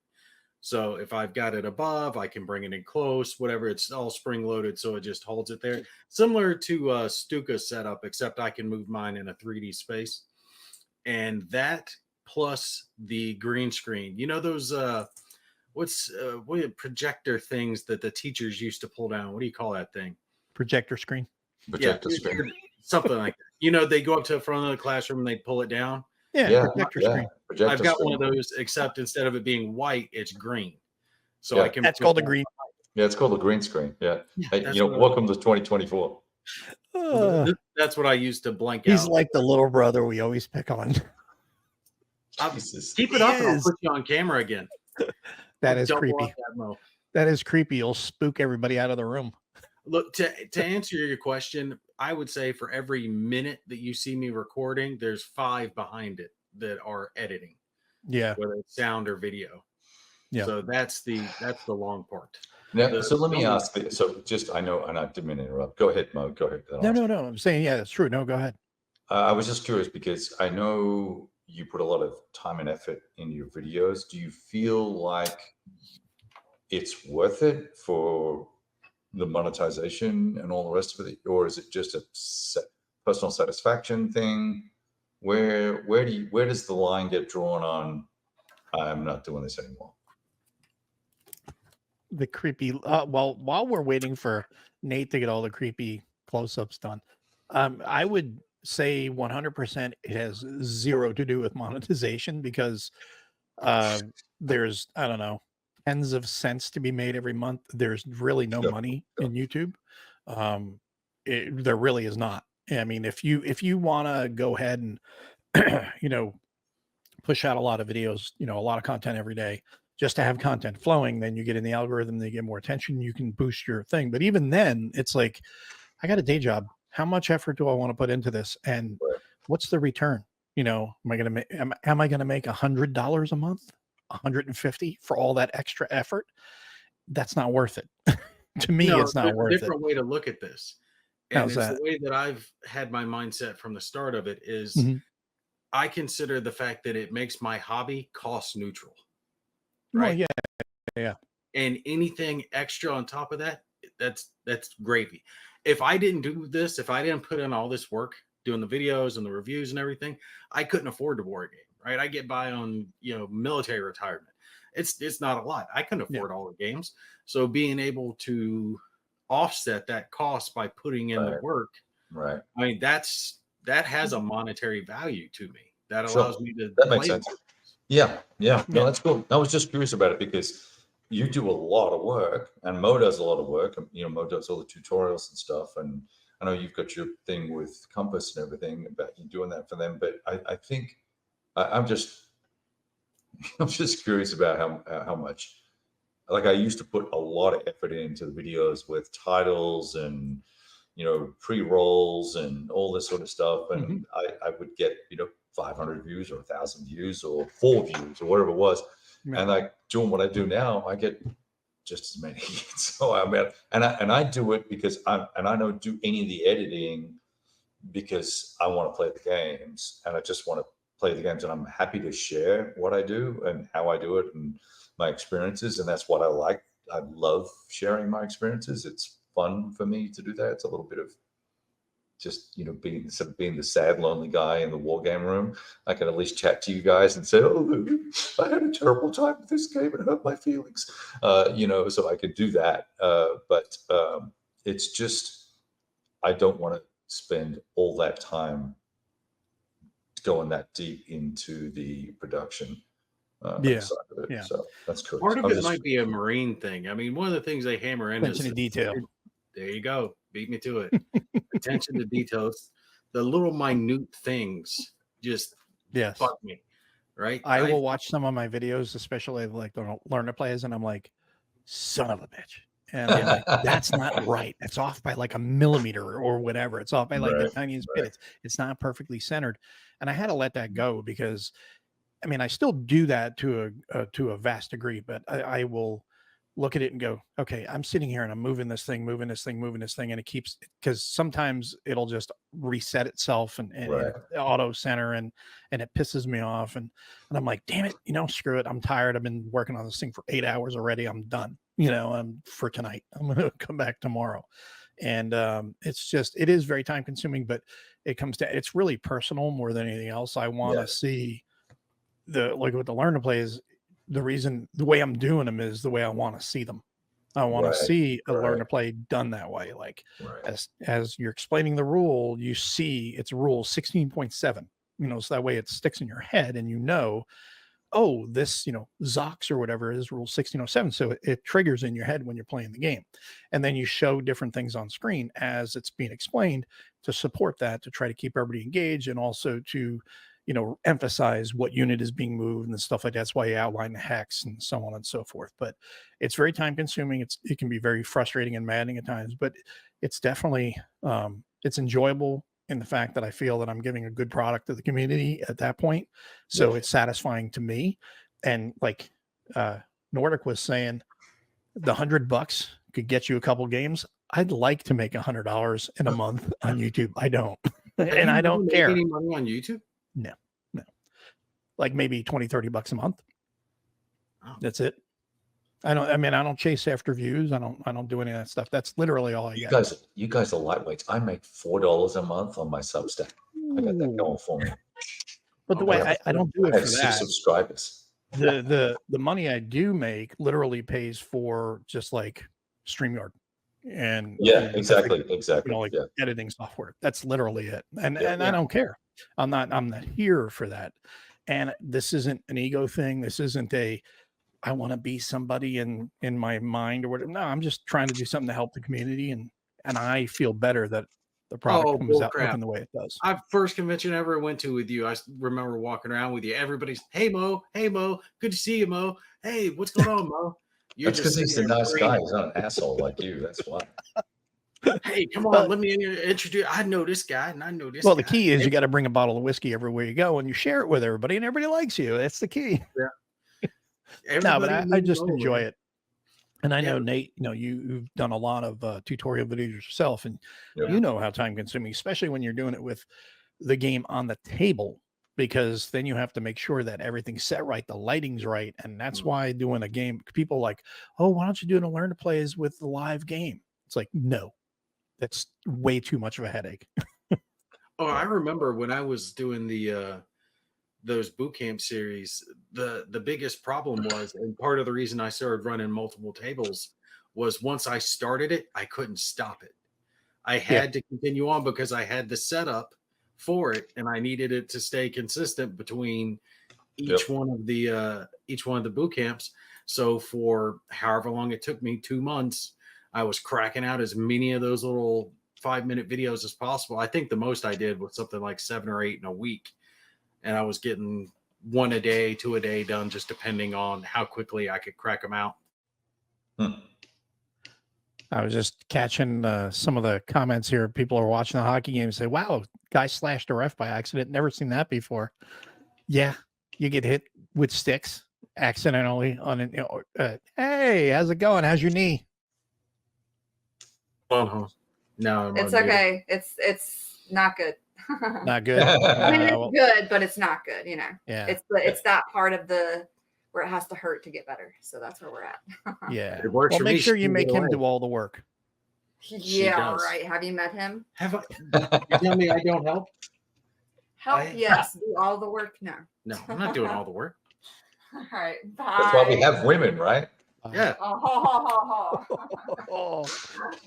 So if I've got it above, I can bring it in close, whatever. It's all spring loaded, so it just holds it there. Similar to Stuka's setup, except I can move mine in a 3D space. And that plus the green screen. You know those what projector things that the teachers used to pull down? What do you call that thing? Projector screen. Projector screen. Something like that. You know, they go up to the front of the classroom and they pull it down. Projector screen. I've got one of those, except instead of it being white, it's green. So I can. That's called a green. Yeah, it's called a green screen. Yeah. Hey, welcome to 2024. That's what I used to blank out. He's like the little brother we always pick on. Jesus. Keep it up and I'll put you on camera again. That is creepy. That is creepy. You'll spook everybody out of the room. Look, to answer your question, I would say for every minute that you see me recording, there's 5 behind it that are editing. Yeah. Whether it's sound or video. Yeah. So that's the long part. Now, so let me ask this. So just, I know, and I didn't mean to interrupt. Go ahead, Mo. Go ahead. No. I'm saying, yeah, that's true. No, go ahead. I was just curious because I know you put a lot of time and effort in your videos. Do you feel like it's worth it for the monetization and all the rest of it, or is it just a personal satisfaction thing? Where does the line get drawn on? I'm not doing this anymore. The creepy. Well, while we're waiting for Nate to get all the creepy close-ups done, I would say 100% it has zero to do with monetization because there's, I don't know, tens of cents to be made every month. There's really no money in YouTube. There really is not. I mean, if you want to go ahead and push out a lot of videos, a lot of content every day, just to have content flowing, then you get in the algorithm, they get more attention, you can boost your thing. But even then, it's like, I got a day job. How much effort do I want to put into this? And what's the return? Am I going to make, am I going to make $100 a month, 150 for all that extra effort? That's not worth it. To me, it's not worth it. There's a different way to look at this. And the way that I've had my mindset from the start of it is I consider the fact that it makes my hobby cost neutral. Right. Well, yeah. And anything extra on top of that, that's gravy. If I didn't do this, if I didn't put in all this work doing the videos and the reviews and everything, I couldn't afford to board game, right? I get by on, military retirement. It's not a lot. I couldn't afford all the games. So being able to offset that cost by putting in the work, right? I mean, that has a monetary value to me. That allows me to. That makes sense. Yeah. No, that's cool. I was just curious about it because you do a lot of work, and Mo does a lot of work. Mo does all the tutorials and stuff, and I know you've got your thing with Compass and everything about you doing that for them. But I think I'm just curious about how much. Like, I used to put a lot of effort into the videos with titles and pre-rolls and all this sort of stuff, and I would get 500 views or 1,000 views or 4 views or whatever it was. And like doing what I do now, I get just as many. So I do it because I don't do any of the editing because I want to play the games, and I just want to play the games, and I'm happy to share what I do and how I do it and my experiences, and that's what I like. I love sharing my experiences. It's fun for me to do that. It's a little bit of just, you know, being the sad, lonely guy in the war game room. I can at least chat to you guys and say, "Oh, I had a terrible time with this game and hurt my feelings," you know. So I could do that, but it's just I don't want to spend all that time going that deep into the production Yeah. side of it. Yeah. So that's cool. Part of it might be a Marine thing. I mean, one of the things they hammer in Attention is to detail. there you go. Beat me to it. Attention to details. The little minute things just Yes. fuck me. Right? I will watch some of my videos, especially like the learner plays, and I'm like, son of a bitch. And I'm like, that's not right. It's off by like a millimeter or whatever. It's off by like the Right, tiniest bit. It's not perfectly centered. And I had to let that Mm. go because I mean, I still do that to a vast degree, but I will look at it and go, okay, I'm sitting here and I'm moving this thing, moving this thing, moving this thing, and it keeps because sometimes it'll just reset itself and Right. auto center and it pisses me off and I'm like, damn it, you know, screw it. I'm tired. I've been working on this thing for 8 hours already. I'm done. You know, I'm for tonight. I'm gonna come back tomorrow. And it's just it is very time consuming, but it comes to it's really personal more than anything else. I want to Yes. see the like with the learn to play is the reason the way I'm doing them is the way I want to see them. I want Right, to see a learn right. to play done that way. Like Right. as you're explaining the rule, you see it's rule 16.7, you know, so that way it sticks in your head and you know, oh, this, you know, Zox or whatever is rule 1607. So it triggers in your head when you're playing the game. And then you show different things on screen as it's being explained to support that, to try to keep everybody engaged and also to, you know, emphasize what unit is being moved and stuff like that. That's why you outline the hex and so on and so forth. But it's very time consuming. It can be very frustrating and maddening at times, but it's definitely it's enjoyable in the fact that I feel that I'm giving a good product to the community at that point. So Yes. it's satisfying to me. And like Nordic was saying, the $100 could get you a couple games. I'd like to make $100 in a month on YouTube. I don't, and I don't care. Any money on YouTube? No, like maybe $20-$30 a month. Oh. That's it. I don't chase after views. I don't do any of that stuff. That's literally all I You get. guys are lightweights. I make $4 a month on my Substack. I got that going for me. But the way I don't do it I for have that. 6 subscribers. The money I do make literally pays for just like StreamYard and Exactly. you know, like editing software. That's literally it. And I don't care. I'm not here for that. And this isn't an ego thing. This isn't I want to be somebody in my mind or whatever. No, I'm just trying to do something to help the community and I feel better that the product comes out looking the way it does. First convention I ever went to with you. I remember walking around with you. Everybody's, hey Mo, good to see you, Mo. Hey, what's going on, Mo? That's because he's a nice guy. He's not an asshole like you. That's why. Hey, come on, let me introduce. I know this guy, and I know this. Well, the key is you got to bring a bottle of whiskey everywhere you go, and you share it with everybody, and everybody likes you. That's the key. Yeah. No, but I just enjoy it. And I know, Nate, you know, you've done a lot of tutorial videos yourself, and you know how time consuming, especially when you're doing it with the game on the table, because then you have to make sure that everything's set right, the lighting's right. And that's why doing a game, people like, oh, why don't you do a learn to plays with the live game? It's like, no, that's way too much of a headache. Oh, I remember when I was doing those boot camp series, the biggest problem was, and part of the reason I started running multiple tables was once I started it, I couldn't stop it. I had to continue on because I had the setup for it, and I needed it to stay consistent between each one of the boot camps. So for however long it took me, 2 months, I was cracking out as many of those little 5-minute videos as possible. I think the most I did was something like 7 or 8 in a week. And I was getting 1 a day, 2 a day done, just depending on how quickly I could crack them out. I was just catching some of the comments here. People are watching the hockey game and say, wow, guy slashed a ref by accident. Never seen that before. Yeah, you get hit with sticks accidentally on an. Hey, how's it going? How's your knee? No, it's okay. It's not good. Not good. I mean, it's Well, good, but it's not good. You know, yeah, it's that part of the where it has to hurt to get better. So that's where we're at. yeah. It works Well, for make me. sure She you can make get him away. do all the work. Yeah, does. right. Have you met him? Have I? You tell me I don't help? Help, I- yes. Do all the work, no. No, I'm not doing all the work. All right, bye. That's why we have women, right? Yeah. Oh, ho, ho,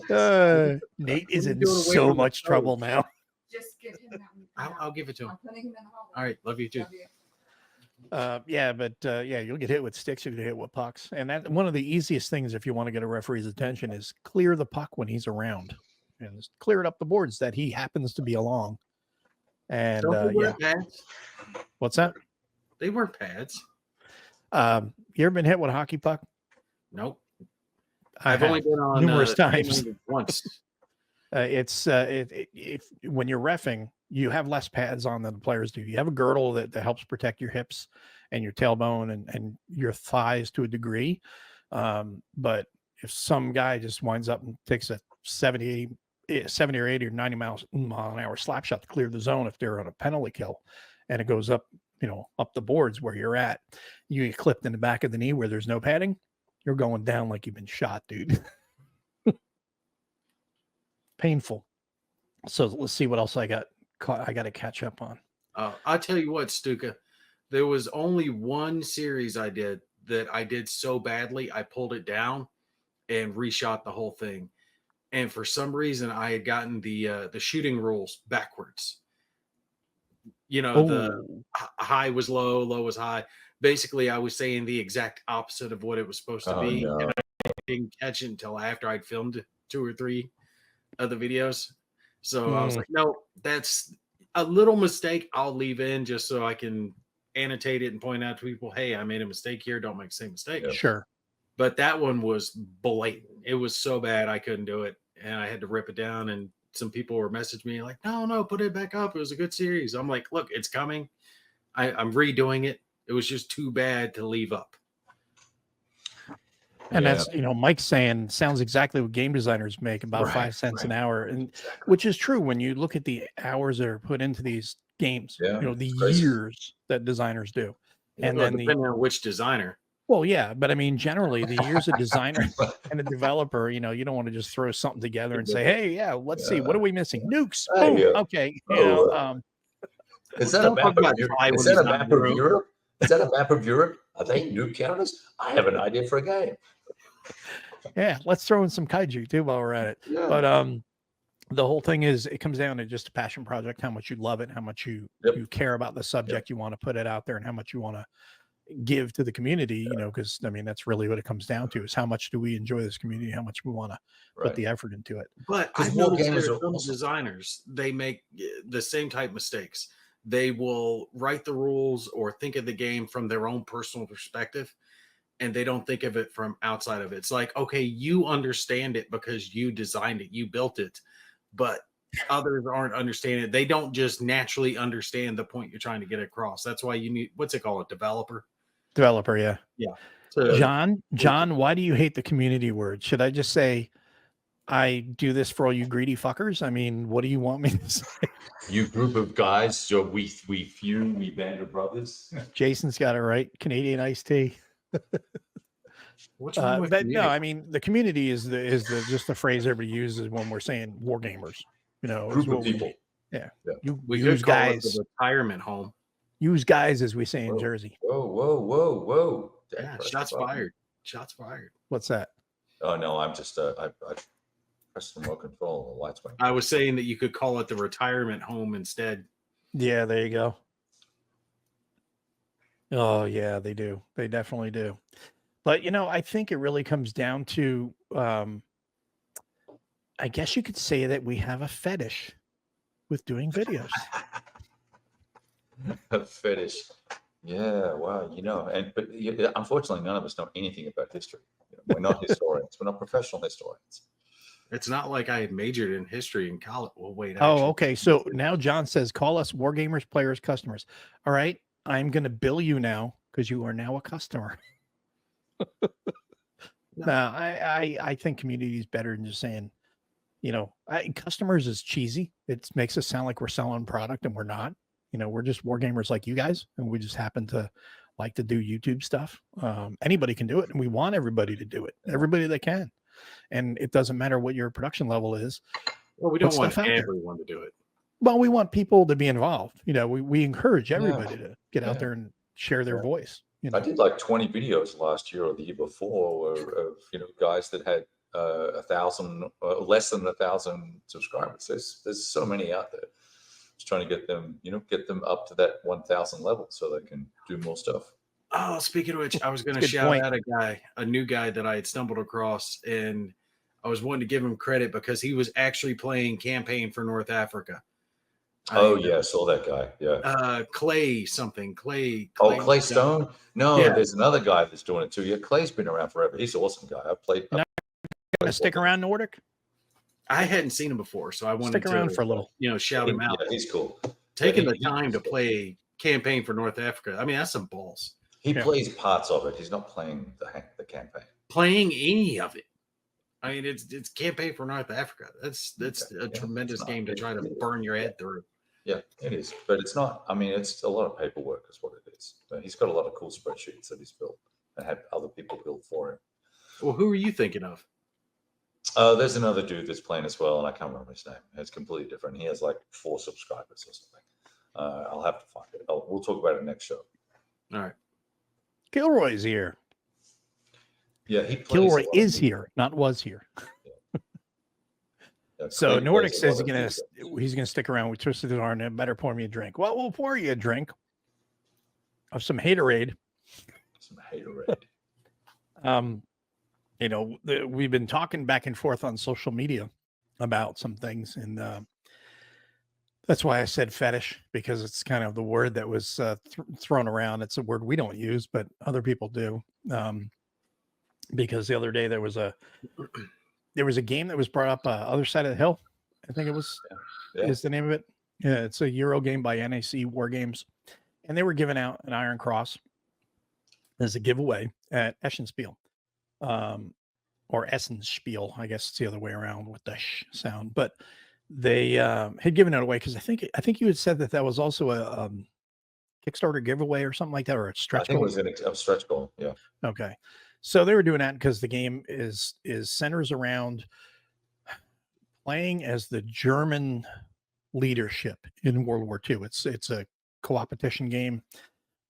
ho. Nate is What are you in doing away so from the much trouble stove? now. Just give him that one. I'll give it to him. I'm putting him in the hallway. All right. Love you too. Love you. Yeah, but yeah, you'll get hit with sticks, you'll get hit with pucks. And that one of the easiest things if you want to get a referee's attention is clear the puck when he's around. And just clear it up the boards that he happens to be along. And Don't they wear yeah. pads? What's that? They wear pads. You ever been hit with a hockey puck? Nope. I I've only have, been on numerous times. once. If when you're reffing, you have less pads on than the players do. You have a girdle that helps protect your hips and your tailbone and your thighs to a degree. But if some guy just winds up and takes a 70 or 80 or 90 mile an hour slap shot to clear the zone, if they're on a penalty kill and it goes up, up the boards where you're at, you get clipped in the back of the knee where there's no padding, you're going down like you've been shot, dude. Painful. So let's see what else I got to catch up on. I'll tell you what, Stuka, there was only one series I did that I did so badly, I pulled it down and reshot the whole thing. And for some reason, I had gotten the shooting rules backwards. The high was low, low was high. Basically, I was saying the exact opposite of what it was supposed to be. No. And I didn't catch it until after I'd filmed 2 or 3 of the videos. So I was like, no, that's a little mistake I'll leave in just so I can annotate it and point out to people, hey, I made a mistake here. Don't make the same mistake. Yeah. Sure. But that one was blatant. It was so bad I couldn't do it. And I had to rip it down. And some people were messaging me like, no, put it back up. It was a good series. I'm like, look, it's coming. I'm redoing it. It was just too bad to leave up. And that's, Mike's saying sounds exactly what game designers make, about 5 cents an hour. And which is true when you look at the hours that are put into these games, the years that designers do. And then depending on which designer. Well, yeah, but I mean, generally the years a designer and a developer, you don't want to just throw something together and say, hey, yeah, let's see, what are we missing? Nukes. Boom. Okay. Is that a map of Europe? Is that a map of Europe? Is that a map of Europe? Are they nuke counters? I have an idea for a game. Yeah, let's throw in some kaiju too while we're at it. Yeah. But the whole thing is, it comes down to just a passion project, how much you love it, how much you care about the subject, you want to put it out there, and how much you want to give to the community, because I mean, that's really what it comes down to, is how much do we enjoy this community, how much we want to put the effort into it. But I've noticed there are some designers, they make the same type mistakes. They will write the rules or think of the game from their own personal perspective, and they don't think of it from outside of it. It's like, okay, you understand it because you designed it, you built it, but others aren't understanding it. They don't just naturally understand the point you're trying to get across. That's why you need, what's it called? A developer, yeah. So, John, why do you hate the community word? Should I just say, I do this for all you greedy fuckers? I mean, what do you want me to say? You group of guys, so we band of brothers. Jason's got it right. Canadian iced tea. but no, I mean, the community is just the phrase everybody uses when we're saying war gamers. Group of people. We use guys the retirement home. Use guys, as we say in Jersey. Whoa! Yeah, shots fired. Shots fired. What's that? Oh no, I'm just I pressed the remote control. The lights went. I was saying that you could call it the retirement home instead. Yeah, there you go. Oh yeah, they do. They definitely do. But I think it really comes down to, I guess you could say that we have a fetish with doing videos. A fetish. Yeah, wow, but unfortunately, none of us know anything about history. We're not historians. We're not professional historians. It's not like I majored in history in college. Well, wait. Oh, okay. So now John says, call us war gamers, players, customers. All right. I'm going to bill you now because you are now a customer. No, I think community is better than just saying customers is cheesy. It makes us sound like we're selling product and we're not. We're just war gamers like you guys, and we just happen to like to do YouTube stuff. Anybody can do it, and we want everybody to do it. Everybody that can, and it doesn't matter what your production level is. Well, we Put don't want stuff out there. everyone to do it. Well, we want people to be involved. We encourage everybody to get out there and share their voice. I did like 20 videos last year or the year before of guys that had 1,000, less than 1,000 subscribers. There's so many out there. Just trying to get them up to that 1,000 level so they can do more stuff. Oh, speaking of which, I was going to shout out a new guy that I had stumbled across, and I was wanting to give him credit because he was actually playing campaign for North Africa. Oh yeah, I saw that guy. Yeah. Clay something. Clay. Oh, Clay Stone? No, there's another guy that's doing it too. Yeah, Clay's been around forever. He's an awesome guy. I played. Going to stick around, Nordic? I hadn't seen him before, so I wanted stick around for a little. Shout him out. Yeah, he's cool. Taking the time to play campaign for North Africa. I mean, that's some balls. He plays parts of it. He's not playing the campaign. Playing any of it. I mean, it's campaign for North Africa. That's a tremendous game to try to burn your head through. Yeah, it is, but it's not. I mean, it's a lot of paperwork, is what it is. But he's got a lot of cool spreadsheets that he's built and had other people build for him. Well, who are you thinking of? There's another dude that's playing as well, and I can't remember his name. It's completely different. He has like 4 subscribers or something. I'll have to find it. We'll talk about it next show. All right. Gilroy's here. Yeah, Gilroy is here, not was here. So Nordic says he's gonna stick around with Twisted Arm and better pour me a drink. Well, we'll pour you a drink of some Haterade. Some Haterade. We've been talking back and forth on social media about some things, and that's why I said fetish, because it's kind of the word that was thrown around. It's a word we don't use, but other people do. Because the other day there was a game that was brought up, Other Side of the Hill, I think it was, is the name of it. Yeah, it's a Euro game by NAC War Games, and they were giving out an Iron Cross as a giveaway at Eschenspiel, or Essenspiel, I guess it's the other way around with the sh sound. But they had given it away because I think you had said that was also a Kickstarter giveaway or something like that, or a stretch goal. I think it was a stretch goal. Yeah. Okay. So they were doing that because the game is centers around playing as the German leadership in World War II. It's a co-opetition game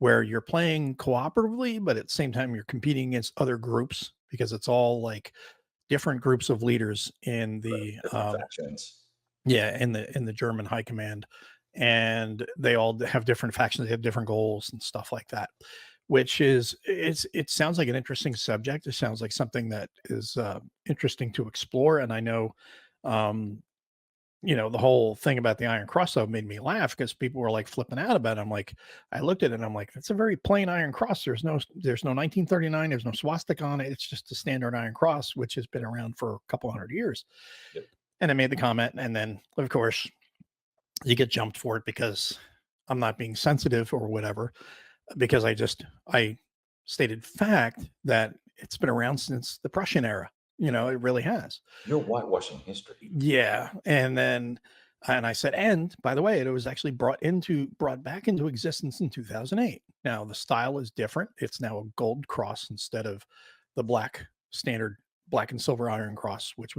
where you're playing cooperatively, but at the same time you're competing against other groups, because it's all like different groups of leaders in the factions. in the German high command, and they all have different factions. They have different goals and stuff like that. Which it sounds like an interesting subject. It sounds like something that is interesting to explore. And I know, the whole thing about the Iron Cross though made me laugh because people were like flipping out about it. I looked at it and I'm like, that's a very plain Iron Cross. There's no 1939. There's no swastika on it. It's just a standard Iron Cross, which has been around for a couple hundred years. Yep. And I made the comment, and then of course you get jumped for it because I'm not being sensitive or whatever. Because I stated fact that it's been around since the Prussian era. It really has. You're whitewashing history. Yeah. And I said, and by the way, it was actually brought back into existence in 2008. Now the style is different. It's now a gold cross instead of the standard black and silver Iron Cross, which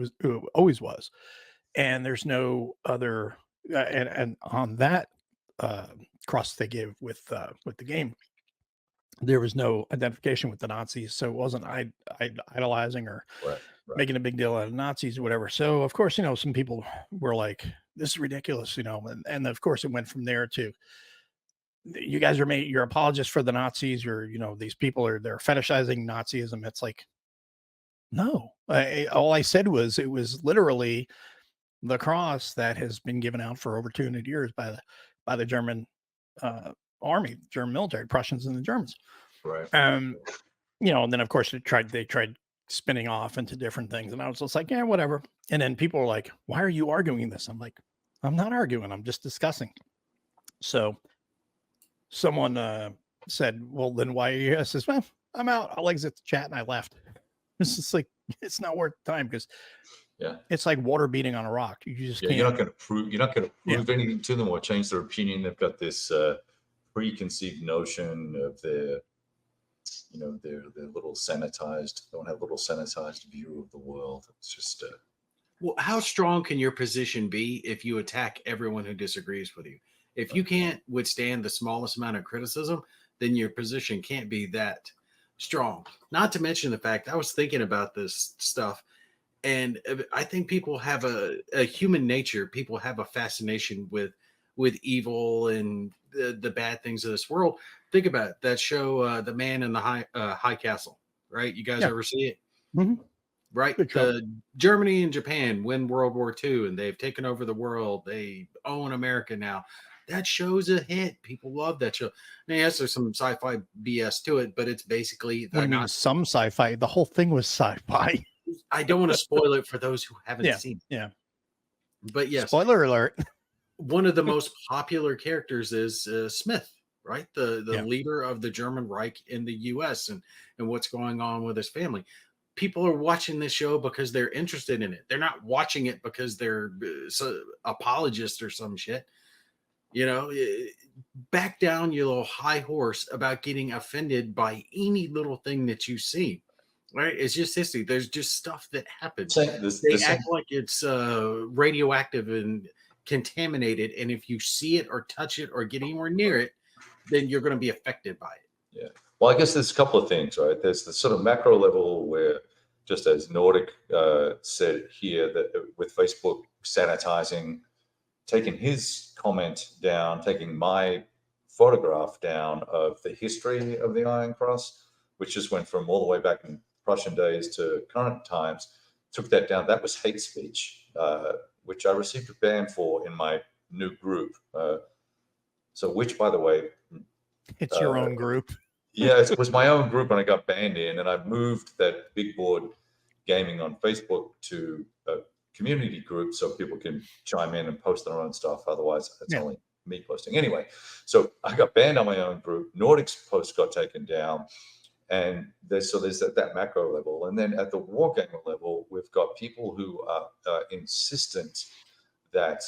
always was. And there's no other, and on that cross they gave with the game, there was no identification with the Nazis, so it wasn't idolizing or making a big deal out of Nazis or whatever. So of course, some people were like, this is ridiculous, and of course it went from there to, you guys you're apologists for the Nazis, these people they're fetishizing Nazism. It's like, no, all I said was, it was literally the cross that has been given out for over 200 years by the German army, German military, Prussians and the Germans. Right. And then of course they tried spinning off into different things, and I was just like, yeah, whatever. And then people were like, why are you arguing this? I'm like, I'm not arguing, I'm just discussing. So someone said, well, then why are you here? I says, well, I'm out. I'll exit the chat, and I left. It's just like, It's not worth the time because Yeah. it's like water beating on a rock. You just Yeah, can't. you're not going to Yeah. prove anything to them or change their opinion. They've got this preconceived notion of their, you know, their little sanitized. They don't have a little sanitized view of the world. It's just Well, how strong can your position be if you attack everyone who disagrees with you? If you can't withstand the smallest amount of criticism, then your position can't be that strong. Not to mention the fact I was thinking about this stuff, and I think people have a human nature. People have a fascination with evil and the bad things of this world. Think about it, that show, The Man in the High Castle, right? You guys Yeah. ever see it? Mhm. Right. Good show. Germany and Japan win World War II and they've taken over the world. They own America now. That show's a hit. People love that show. Now, yes, there's some sci-fi BS to it, but it's basically What do you mean some sci-fi? The whole thing was sci-fi. I don't want to spoil it for those who haven't Yeah. seen it. Yeah. But yes, Spoiler alert. one of the most popular characters is Smith, right? The Yeah. leader of the German Reich in the US and what's going on with his family. People are watching this show because they're interested in it. They're not watching it because they're apologists or some shit. You know, back down your little high horse about getting offended by any little thing that you see. Right? It's just history. There's just stuff that happens. They act like it's radioactive and contaminated, and if you see it or touch it or get anywhere near it, then you're going to be affected by it. Yeah. Well, I guess there's a couple of things, right? There's the sort of macro level where, just as Nordic said here, that with Facebook sanitizing, taking his comment down, taking my photograph down of the history of the Iron Cross, which just went from all the way back in Prussian days to current times, took that down. That was hate speech, which I received a ban for in my new group. So, which, by the way, it's your own group. Yeah, it was my own group and I got banned in, and I moved that big board gaming on Facebook to a community group so people can chime in and post their own stuff. Otherwise, it's only me posting. Anyway, so I got banned on my own group. Nordic's post got taken down. And there's that macro level. And then at the wargamer level, we've got people who are insistent that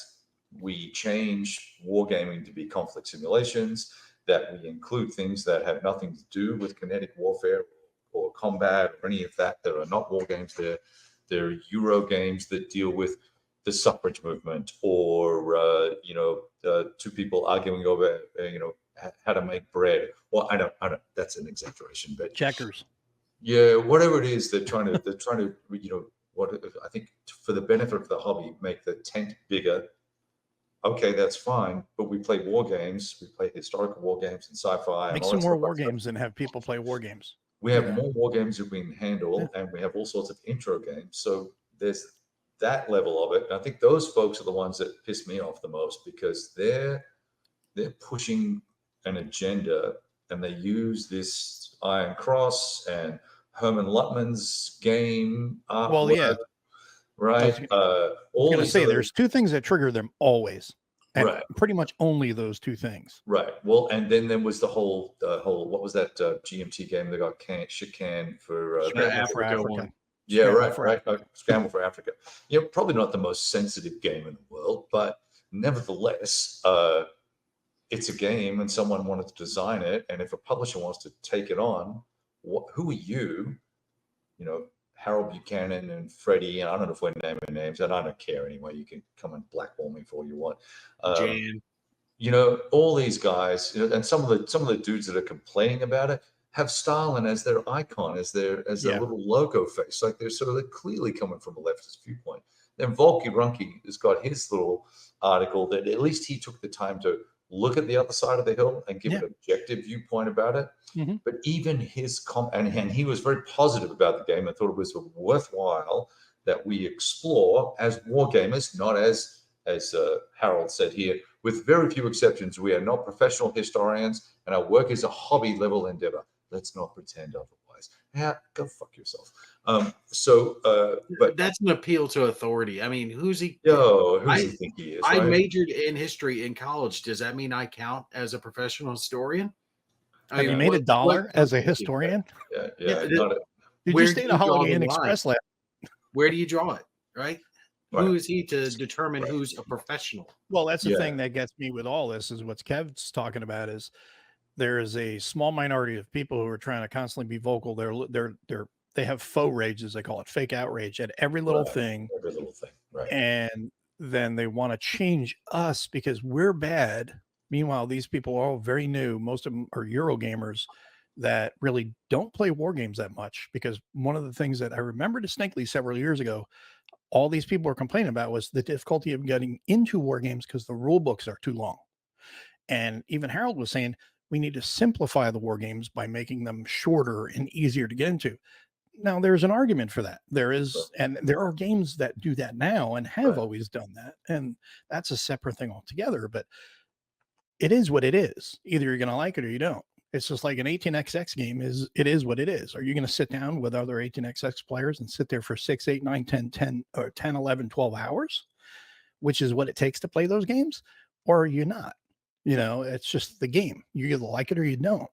we change wargaming to be conflict simulations, that we include things that have nothing to do with kinetic warfare or combat or any of that. There are not war games. They're Euro games that deal with the suffrage movement or two people arguing over how to make bread. Well, I don't. That's an exaggeration, but checkers. Yeah, whatever it is, they're trying to what I think for the benefit of the hobby, make the tent bigger. Okay, that's fine, but we play war games. We play historical war games and sci-fi. Make some more war games and have people play war games. We have more war games that we can handle, and we have all sorts of intro games. So there's that level of it. And I think those folks are the ones that piss me off the most because they're pushing an agenda, and they use this Iron Cross and Herman Luttman's game artwork. Well, yeah. Right. I was going to say there's two things that trigger them always, and pretty much only those two things. Right. Well, and then there was the whole what was that GMT game that got shit canned for Africa. Yeah, right. Scramble for Africa. Probably not the most sensitive game in the world, but nevertheless, it's a game, and someone wanted to design it, and if a publisher wants to take it on, who are you? Harold Buchanan and Freddie, and I don't know if we're naming names, and I don't care anyway. You can come and blackball me for all you want. Jan. All these guys, and some of the dudes that are complaining about it have Stalin as their icon, as their little logo face. Like they're clearly coming from a leftist viewpoint. Then Volky Runke has got his little article that at least he took the time to look at the other side of the hill and give an objective viewpoint about it. Mm-hmm. But even his and he was very positive about the game. I thought it was worthwhile that we explore as war gamers, not as Harold said here, with very few exceptions. We are not professional historians, and our work is a hobby level endeavor. Let's not pretend otherwise. Go fuck yourself. But that's an appeal to authority. I mean, who's he? Who's he think he is? I majored in history in college. Does that mean I count as a professional historian? Have you made $1 as a historian? Yeah. Did you where stay do at a you draw Holiday the Inn line? Express last? Where do you draw it? Right? Who Right. is he to determine who's a professional? Well, that's the Yeah. thing that gets me with all this is what Kev's talking about is there is a small minority of people who are trying to constantly be vocal. They have faux rage, as they call it, fake outrage at every little Right. thing, Every little thing. Right. and then they want to change us because we're bad. Meanwhile, these people are all very new. Most of them are Euro gamers that really don't play war games that much. Because one of the things that I remember distinctly several years ago, all these people were complaining about was the difficulty of getting into war games because the rule books are too long. And even Harold was saying we need to simplify the war games by making them shorter and easier to get into. Now, there's an argument for that. There is, and there are games that do that now and have Right. always done that. And that's a separate thing altogether. But it is what it is. Either you're going to like it or you don't. It's just like an 18xx game is what it is. Are you going to sit down with other 18xx players and sit there for 6, 8, 9, 10, 10 or 10, 11, 12 hours, which is what it takes to play those games? Or are you not? You know, it's just the game. You either like it or you don't.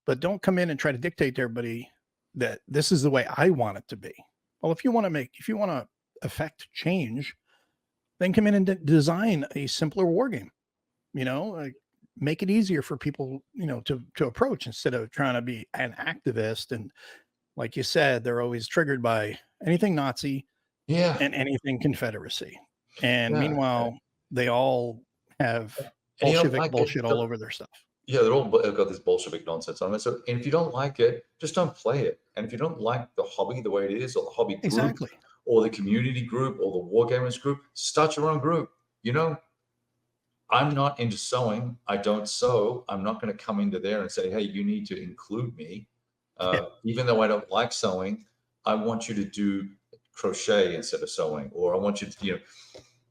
But don't come in and try to dictate to everybody that this is the way I want it to be. Well, if you want to affect change, then come in and design a simpler war game. You know, like, make it easier for people, you know, to approach instead of trying to be an activist. And like you said, they're always triggered by anything Nazi Yeah. and anything Confederacy. And Yeah. meanwhile, they all have And you don't Bolshevik like bullshit it. all over their stuff. Yeah, they're all got this Bolshevik nonsense on it. So, and if you don't like it, just don't play it. And if you don't like the hobby the way it is, or the hobby group, Exactly. or the community group, or the Wargamers group, start your own group. You know, I'm not into sewing. I don't sew. I'm not going to come into there and say, hey, you need to include me. Even though I don't like sewing, I want you to do crochet instead of sewing, or I want you to, you know,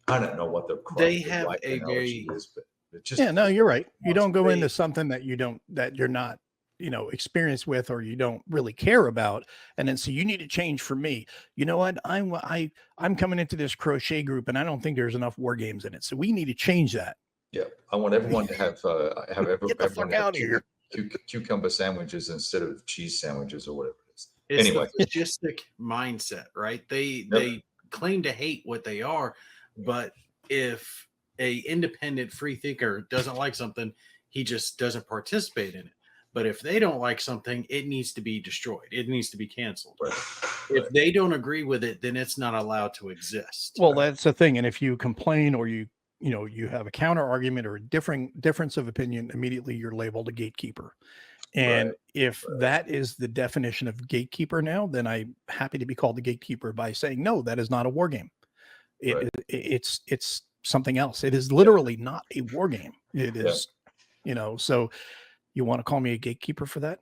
I don't know what the They correct have right a analogy very is, but it just Yeah, no, you're right. You don't go They- into something that you're not, you know, experienced with or you don't really care about, and then say you need to change for me. You know what? I'm coming into this crochet group and I don't think there's enough war games in it. So we need to change that. Yeah, I want everyone to have Get the everyone fuck to have out of here. cucumber sandwiches instead of cheese sandwiches or whatever it is. It's Anyway. the fascistic mindset, right? They claim to hate what they are, but if a independent free thinker doesn't like something, he just doesn't participate in it. But if they don't like something, it needs to be destroyed. It needs to be canceled. Right. If they don't agree with it, then it's not allowed to exist. Well, that's the thing. And if you complain or you have a counter argument or a difference of opinion, immediately you're labeled a gatekeeper. And if that is the definition of gatekeeper now, then I'm happy to be called the gatekeeper by saying, no, that is not a war game. It's something else. It is literally not a war game. It is, you know, so you want to call me a gatekeeper for that?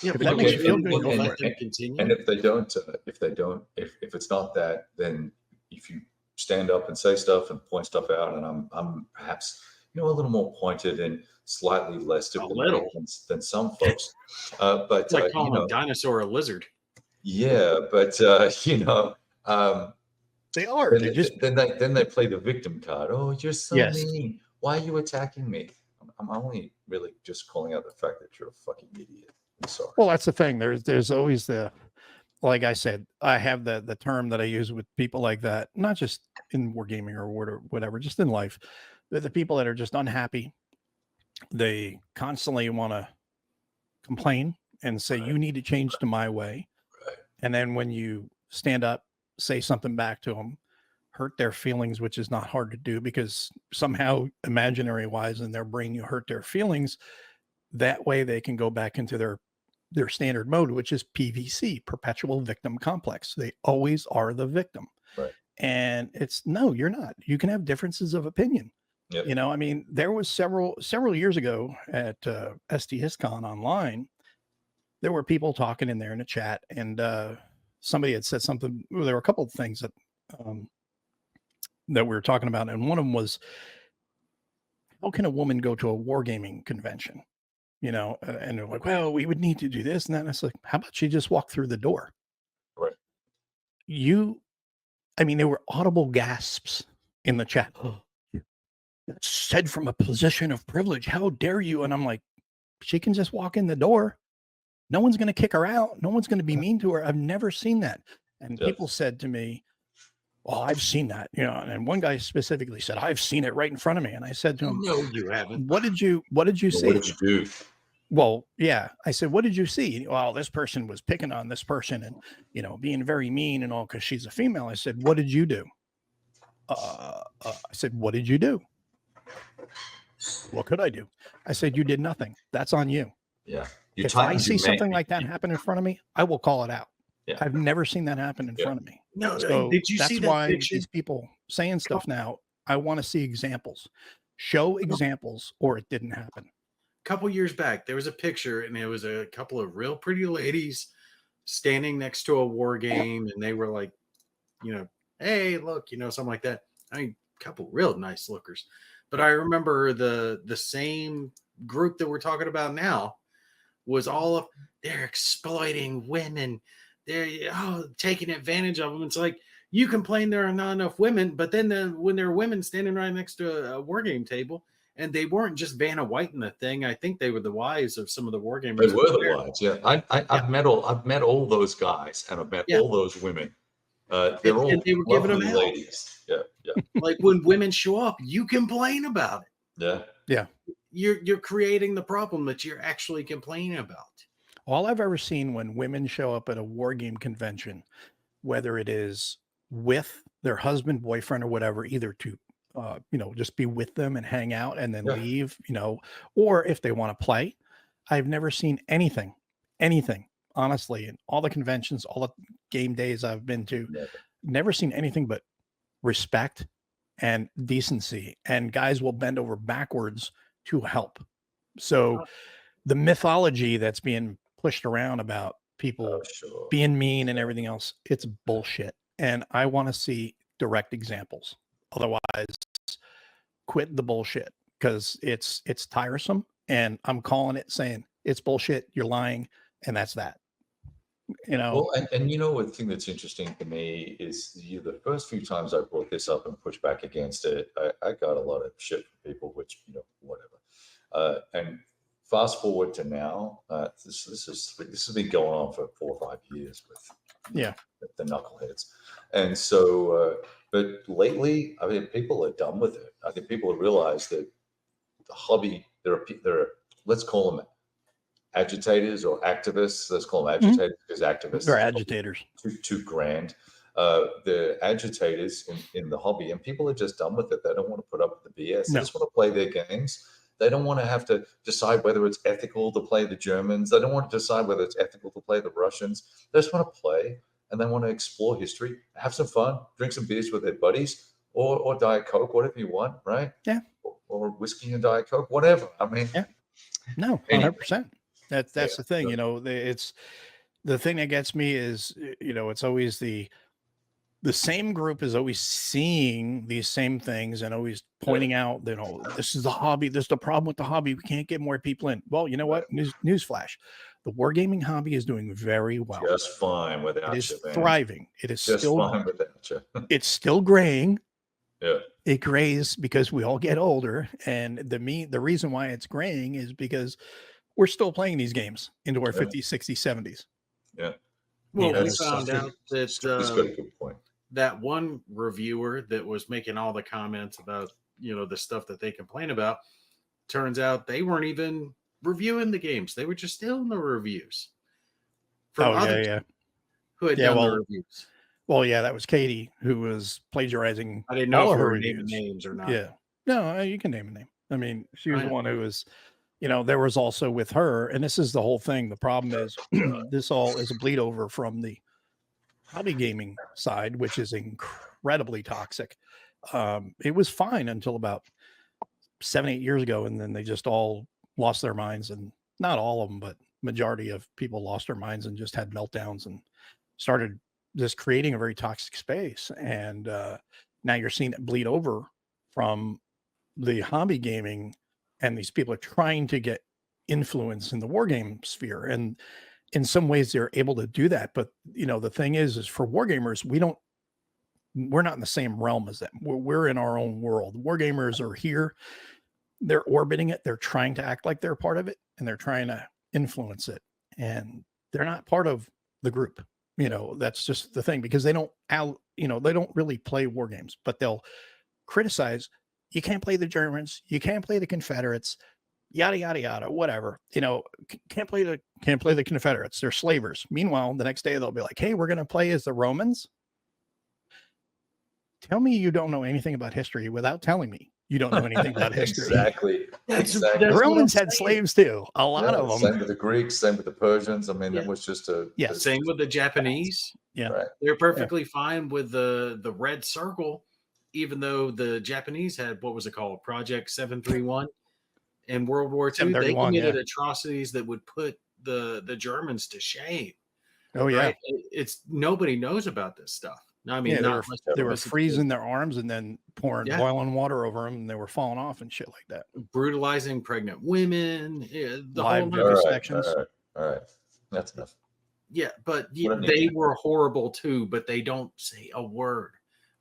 Yeah, If that makes you feel and- good, and go let for it. them continue. And if it's not that, then if you stand up and say stuff and point stuff out, and I'm perhaps, you know, a little more pointed and slightly less diplomatic than some folks, but It's like you calling know, a dinosaur a lizard. yeah, but you know, They are. They just then they play the victim card. Oh, you're so Yes. mean. Why are you attacking me? I'm only really just calling out the fact that you're a fucking idiot. I'm sorry. Well, that's the thing. There's always the, like I said, I have the term that I use with people like that, not just in wargaming or whatever, just in life. They're the people that are just unhappy. They constantly want to complain and say, you need to change to my way. Right. And then when you stand up, say something back to them, hurt their feelings, which is not hard to do because somehow imaginary wise in their brain, you hurt their feelings. That way they can go back into their standard mode, which is PVC, perpetual victim complex. They always are the victim. Right. And it's no, you're not. You can have differences of opinion. Yep. You know, I mean, there was several years ago at STHiscon online, there were people talking in there in the chat, and somebody had said something. Well, there were a couple of things that we were talking about, and one of them was, how can a woman go to a wargaming convention? You know, and they're like, well, we would need to do this and that. And it's like, how about you just walk through the door? Right. I mean, there were audible gasps in the chat. That's said from a position of privilege. How dare you? And I'm like, she can just walk in the door. No one's going to kick her out. No one's going to be mean to her. I've never seen that. And Yeah. people said to me, well, I've seen that, you know, and one guy specifically said, I've seen it right in front of me. And I said to him, No, you haven't. what did you Well, see? what did you do? Well, yeah. I said, what did you see? Well, this person was picking on this person and, you know, being very mean and all because she's a female. I said, what did you do? I said, what did you do? What could I do? I said, you did nothing. That's on you. Yeah. If I see something like that happen in front of me, I will call it out. Yeah. I've never seen that happen in front of me. No, So did you that's see that why picture? these people saying stuff now, I want to see examples. Show examples or it didn't happen. A couple years back, there was a picture, and it was a couple of real pretty ladies standing next to a war game, and they were like, you know, hey, look, you know, something like that. I mean, a couple real nice lookers. But I remember the same group that we're talking about now was all of they're exploiting women. They're taking advantage of them. It's like you complain there are not enough women, but then when there are women standing right next to a war game table, and they weren't just Vanna White in the thing. I think they were the wives of some of the war gamers. They were the wives, yeah. I've met all those guys, and I've met all those women. They're all and they were giving them lovely hell. ladies. Yeah, yeah, Like when women show up, you complain about it. yeah. Yeah. You're creating the problem that you're actually complaining about. All I've ever seen when women show up at a war game convention, whether it is with their husband, boyfriend, or whatever, either to you know, just be with them and hang out and then leave, you know, or if they want to play. I've never seen anything, honestly, in all the conventions, all the game days I've been to, never seen anything but respect and decency, and guys will bend over backwards to help. So the mythology that's being pushed around about people being mean and everything else, it's bullshit. And I want to see direct examples. Otherwise, quit the bullshit because it's tiresome. And I'm calling it, saying it's bullshit. You're lying, and that's that. You know. Well, and you know, one thing that's interesting to me is the first few times I brought this up and pushed back against it, I got a lot of shit from people, which, you know, whatever. And fast forward to now, this has been going on for 4 or 5 years with the knuckleheads, and so but lately, I mean, people are done with it. I think people have realized that the hobby, there are let's call them agitators or activists. Let's call them agitators because activists They're agitators. Too grand. The agitators in the hobby, and people are just done with it. They don't want to put up with the BS. They just want to play their games. They don't want to have to decide whether it's ethical to play the Germans. They don't want to decide whether it's ethical to play the Russians. They just want to play, and they want to explore history, have some fun, drink some beers with their buddies, or Diet Coke, whatever you want, right? Yeah. Or whiskey and Diet Coke, whatever. I mean, no, 100%. That's the thing. You know, it's the thing that gets me is, you know, it's always the same group is always seeing these same things and always pointing out that, oh, this is the hobby. This is the problem with the hobby. We can't get more people in. Well, you know what? Newsflash. The wargaming hobby is doing very well. Just fine without you. It is thriving. It is just still fine without you. It's still graying. Yeah. It grays because we all get older. And the reason why it's graying is because we're still playing these games into our 50s, 60s, 70s. Yeah. Well, Yeah, we found out that He's got a good point. That one reviewer that was making all the comments about, you know, the stuff that they complain about, turns out they weren't even reviewing the games. They were just stealing the reviews from others who had done the reviews. Well, yeah, that was Katie who was plagiarizing. I didn't know all if of we her were naming reviews. names or not. Yeah. No, you can name a name. I mean, she was the one who was, you know, there was also with her, and this is the whole thing. The problem is this all is a bleed over from the hobby gaming side, which is incredibly toxic. It was fine until about 7-8 years ago, and then they just all lost their minds, and not all of them, but majority of people lost their minds and just had meltdowns and started just creating a very toxic space. And now you're seeing it bleed over from the hobby gaming, and these people are trying to get influence in the war game sphere. And in some ways they're able to do that. But, you know, the thing is for war gamers, we're not in the same realm as them. We're in our own world. War gamers are here. They're orbiting it. They're trying to act like they're a part of it, and they're trying to influence it. And they're not part of the group. You know, that's just the thing, because they don't they don't really play war games, but they'll criticize. You can't play the Germans, you can't play the Confederates, yada yada yada, whatever. You know, can't play the Confederates. They're slavers. Meanwhile, the next day they'll be like, "Hey, we're going to play as the Romans." Tell me you don't know anything about history without telling me you don't know anything about history. Exactly. The Romans had slaves too. A lot of them. Same with the Greeks, same with the Persians. I mean, Yeah. it was just Same with the Japanese. Yeah. Right. They're perfectly fine with the red circle, even though the Japanese had, what was it called? Project 731 in World War II. They committed atrocities that would put the Germans to shame. Oh yeah. Right? It's nobody knows about this stuff. I mean, they were freezing their arms and then pouring boiling water over them, and they were falling off and shit like that. Brutalizing pregnant women, the live whole vivisections. All right, that's enough. Yeah, but they were horrible too. But they don't say a word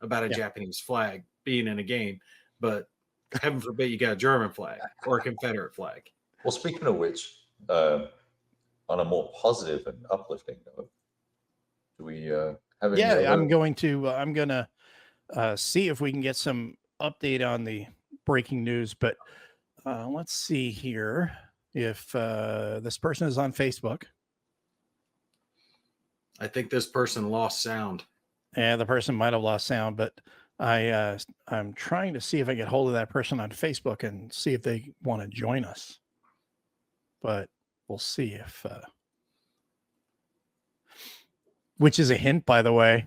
about a Japanese flag being in a game. But heaven forbid you got a German flag or a Confederate flag. Well, speaking of which, on a more positive and uplifting note, do we have any other... I'm gonna see if we can get some update on the breaking news, but let's see here if this person is on Facebook. I think this person lost sound. Yeah, the person might have lost sound, but I'm trying to see if I get hold of that person on Facebook and see if they want to join us. But we'll see if which is a hint, by the way.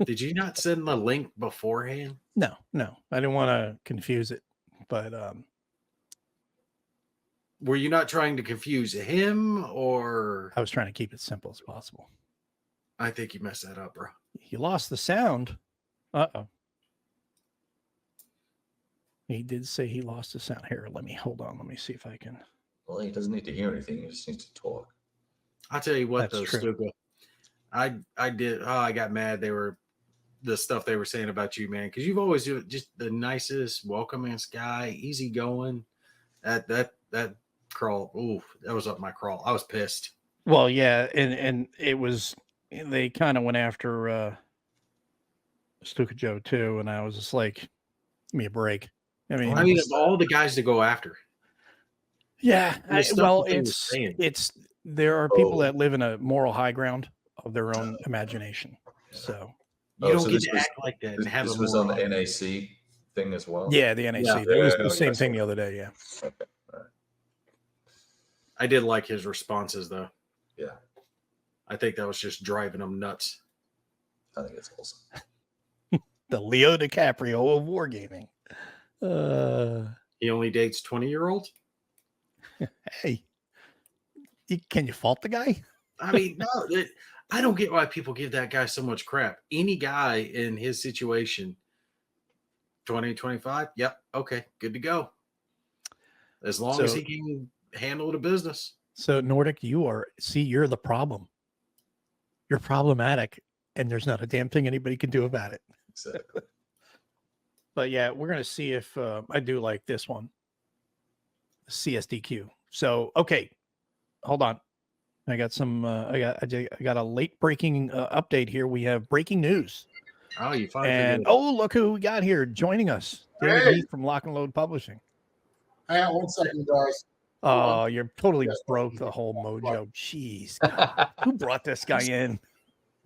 Did you not send the link beforehand? No, I didn't want to confuse it, but were you not trying to confuse him, or... I was trying to keep it simple as possible. I think you messed that up, bro. He lost the sound. Uh-oh. He did say he lost the sound. Here, let me see if I can. Well, he doesn't need to hear anything. He just needs to talk. I'll tell you what, That's though, true. Stuka. I got mad. The stuff they were saying about you, man, because you've always been just the nicest, welcomingest guy, easygoing. That crawl, ooh, that was up my crawl. I was pissed. Well, yeah, and it was, they kind of went after Stuka Joe too, and I was just like, give me a break. I mean, of all the guys to go after. Yeah, there are people that live in a moral high ground of their own imagination. So you don't get to act like that. This was on the NAC thing as well. Yeah, the NAC. Yeah. It was the same thing the other day. Yeah. Okay. All right. I did like his responses, though. Yeah. I think that was just driving him nuts. I think it's awesome. The Leo DiCaprio of wargaming. He only dates 20-year-olds? Hey, can you fault the guy? I mean, no, I don't get why people give that guy so much crap. Any guy in his situation, 20, 25, yep, okay, good to go. As long as he can handle the business. So, Nordic, you're the problem. You're problematic, and there's not a damn thing anybody can do about it. Exactly. But yeah, we're going to see if I do like this one. CSDQ. So, okay, hold on. I got some. I got a late breaking update here. We have breaking news. Oh, you finally. And look who we got here joining us. David Heath from Lock and Load Publishing. Hang on 1 second, guys. Oh, you're totally broke the whole mojo. Jeez, God. Who brought this guy in?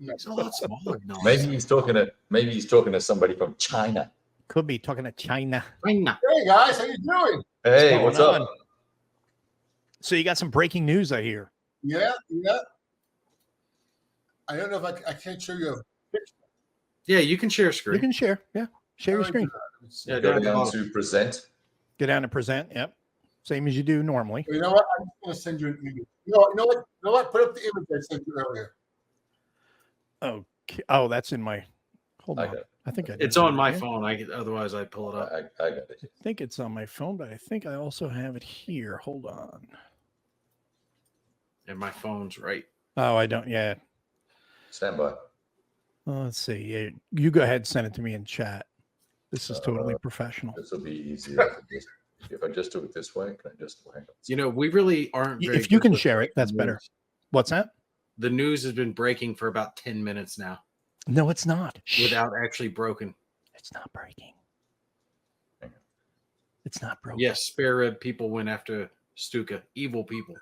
It's a lot smaller. No, Maybe he's talking to somebody from China. Could be talking to China. Hey guys, how you doing? Hey, what's up? So you got some breaking news, I hear. Yeah. I don't know if I can't show you a picture. Yeah, you can share screen. You can share. Yeah, share your screen. Yeah, Go down to present. Go down to present. Yep, same as you do normally. You know what? I'm just going to send you an image. You know what? Put up the image I sent you earlier. Okay. Oh, that's in my. Hold on. I think I did. It's on my phone. Otherwise I'd pull it up. I got it. I think it's on my phone, but I think I also have it here. Hold on. And my phone's right. Oh, I don't. Yeah. Stand by. Let's see. You go ahead and send it to me in chat. This is totally professional. This will be easier. If I just do it this way, can I just hang on? We really aren't. If you can share it, that's better. What's that? The news has been breaking for about 10 minutes now No, it's not. without actually broken. It's not breaking. It's not broken. Yes, spare rib people went after Stuka. Evil people.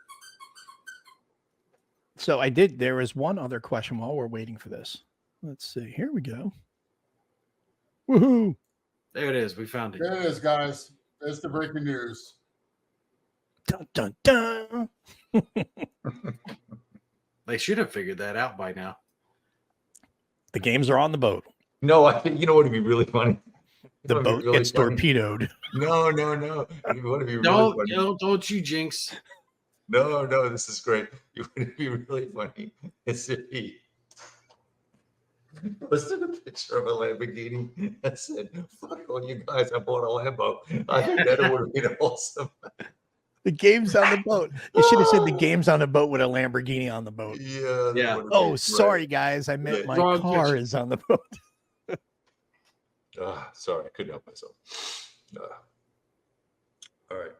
So there is one other question while we're waiting for this. Let's see. Here we go. Woohoo. There it is. We found it. There it is, guys. There's the breaking news. Dun, dun, dun. They should have figured that out by now. The games are on the boat. No, I think you know what would be really funny. The boat gets torpedoed. No. It would be really funny. Don't you jinx. No, this is great. It would be really funny. Is if he posted a picture of a Lamborghini and said, "Fuck all you guys, I bought a Lambo." I think that would have been awesome. The game's on the boat. You should have said the game's on the boat with a Lamborghini on the boat. Yeah. Yeah. Oh, sorry, guys. I meant my car is on the boat. Sorry, I couldn't help myself. All right.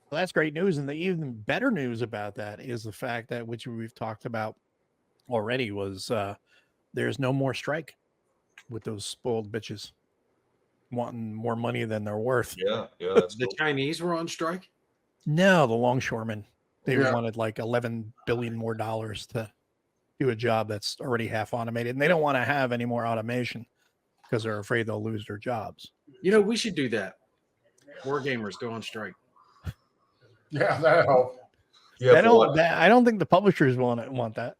Well, that's great news. And the even better news about that is the fact that, which we've talked about already, was there's no more strike with those spoiled bitches wanting more money than they're worth. Yeah. That's The cool. Chinese were on strike? No, the longshoremen. They Yeah. wanted like $11 billion more to do a job that's already half automated. And they don't want to have any more automation because they're afraid they'll lose their jobs. You know, we should do that. War gamers go on strike. Yeah, that'll help. Yeah. I don't think the publishers want that.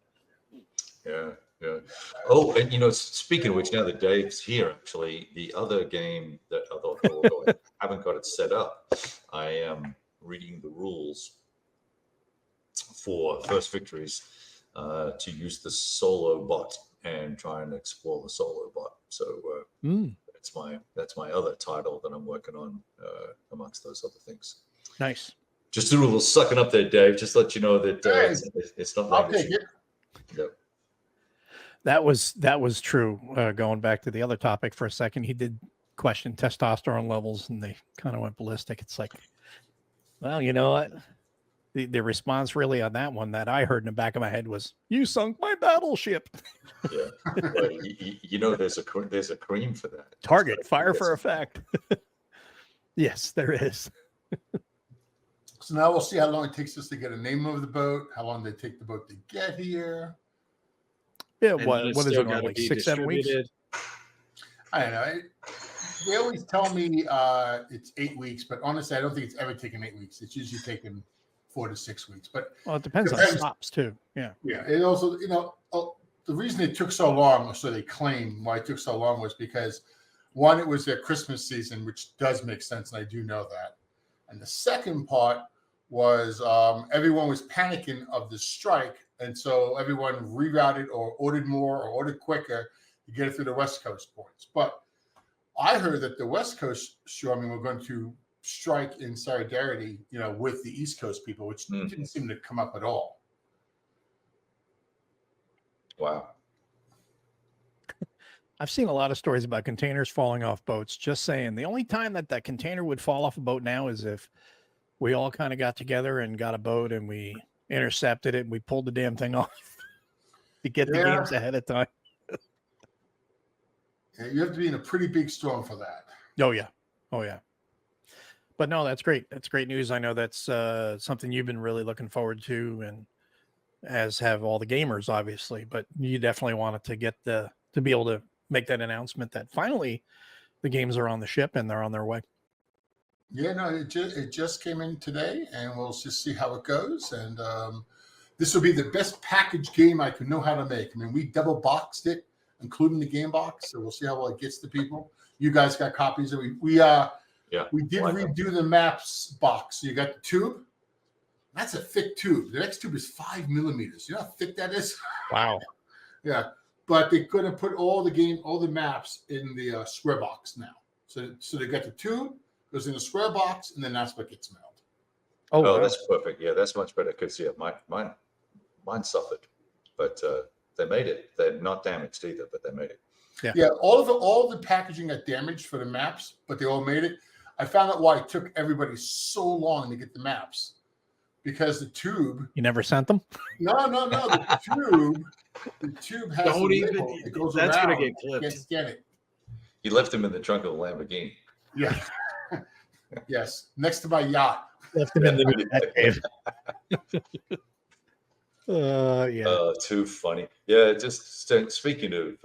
Yeah. Oh, and speaking of which, now that Dave's here, actually, the other game that although I haven't got it set up, I am reading the rules for First Victories to use the solo bot and try and explore the solo bot. So that's my other title that I'm working on amongst those other things. Nice. Just a little sucking up there, Dave. Just to let you know that it's not I'll like take it. Yep. That was true. Going back to the other topic for a second, he did question testosterone levels, and they kind of went ballistic. It's like, well, you know what? The response really on that one that I heard in the back of my head was, "You sunk my battleship." Yeah, but there's a cream for that. Target fire for effect. Yes, there is. So now we'll see how long it takes us to get a name of the boat, how long they take the boat to get here. Yeah, And what it's is still it? gotta Like be 6-7 weeks? distributed. I don't know. They always tell me it's 8 weeks, but honestly, I don't think it's ever taken 8 weeks. It's usually taken 4 to 6 weeks. But Well, it depends on stops too. Yeah. yeah, it also, the reason it took so long, or so they claim why it took so long, was because one, it was their Christmas season, which does make sense, and I do know that. And the second part was everyone was panicking of the strike, and so everyone rerouted or ordered more or ordered quicker to get it through the West Coast ports. But I heard that the West Coast shoremen were going to strike in solidarity, with the East Coast people, which didn't seem to come up at all. Wow. I've seen a lot of stories about containers falling off boats. Just saying, the only time that container would fall off a boat now is if we all kind of got together and got a boat and we intercepted it and we pulled the damn thing off to get the games ahead of time. Yeah, you have to be in a pretty big storm for that. Oh yeah. But no, that's great. That's great news. I know that's something you've been really looking forward to, and as have all the gamers, obviously. But you definitely wanted to get to be able to make that announcement that finally the games are on the ship and they're on their way. Yeah, no, it just came in today, and we'll just see how it goes. And this will be the best packaged game I can know how to make. I mean, we double boxed it, including the game box, so we'll see how well it gets to people. You guys got copies of it. We did redo the maps box. So you got the tube. That's a thick tube. The next tube is 5 millimeters. You know how thick that is? Wow. Yeah, but they're going to put all the maps in the square box now. So they got the tube, goes in the square box, and then that's what gets mailed. Oh, wow. That's perfect. Yeah, that's much better because mine suffered, but they made it. They're not damaged either, but they made it. Yeah, all the packaging got damaged for the maps, but they all made it. I found out why it took everybody so long to get the maps. because the tube. You never sent them? No. The tube has Don't a even- label. It goes that's around. gonna get You clipped. can't scan it. He left him in the trunk of the Lamborghini. Yeah. Yes. Next to my yacht. Left them in the cave. Yeah. Too funny. Yeah, just speaking of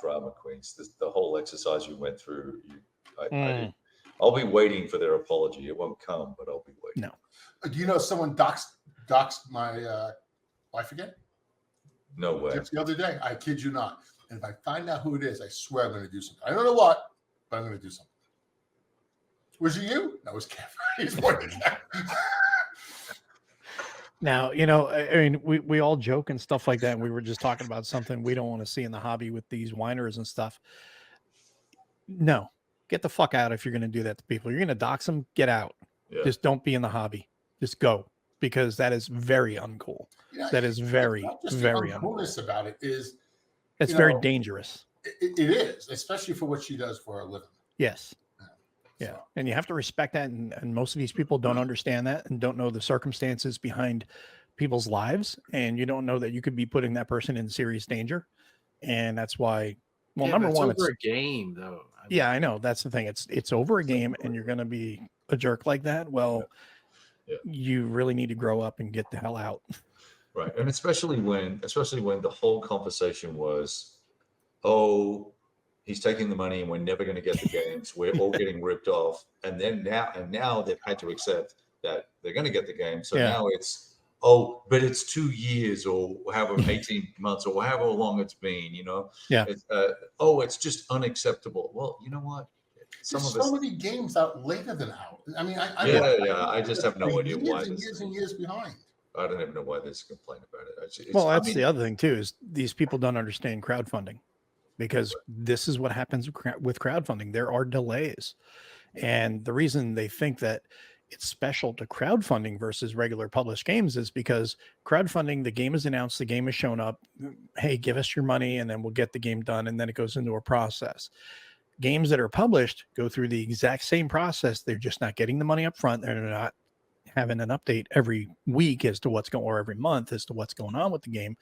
drama queens, the whole exercise you went through, I'll be waiting for their apology. It won't come, but I'll be waiting. No. Do you know someone doxed my wife again? No way. Just the other day. I kid you not. And if I find out who it is, I swear I'm going to do something. I don't know what, but I'm going to do something. Was it you? No, it was Kev. He's pointing at Kev. Now, I mean, we all joke and stuff like that. And we were just talking about something we don't want to see in the hobby with these whiners and stuff. No, get the fuck out if you're going to do that to people. You're going to dox them, get out. Yeah. Just don't be in the hobby. Just go, because that is very uncool. That is very, very uncool. The uncoolness about it is it's very dangerous. It is, especially for what she does for a living. Yes. Yeah. And you have to respect that. And most of these people don't understand that and don't know the circumstances behind people's lives. And you don't know that you could be putting that person in serious danger. And that's why, well, number one, it's over a game though. Yeah, I know. That's the thing. It's over a game and you're going to be a jerk like that. Well, you really need to grow up and get the hell out. Right. And especially when the whole conversation was, oh, he's taking the money and we're never going to get the games. We're all getting ripped off. And then now they've had to accept that they're going to get the game. So now it's, oh, but it's 2 years or however 18 months or however long it's been, Yeah. It's, it's just unacceptable. Well, you know what? There's so many games out later than out. I mean, I just have no idea why. Years and years behind. I don't even know why there's a complaint about it. That's the other thing too, is these people don't understand crowdfunding, because this is what happens with crowdfunding. There are delays. And the reason they think that it's special to crowdfunding versus regular published games is because crowdfunding, the game is announced, the game has shown up. Hey, give us your money and then we'll get the game done. And then it goes into a process. Games that are published go through the exact same process. They're just not getting the money up front. They're not having an update every week as to what's going, or every month as to what's going on with the game.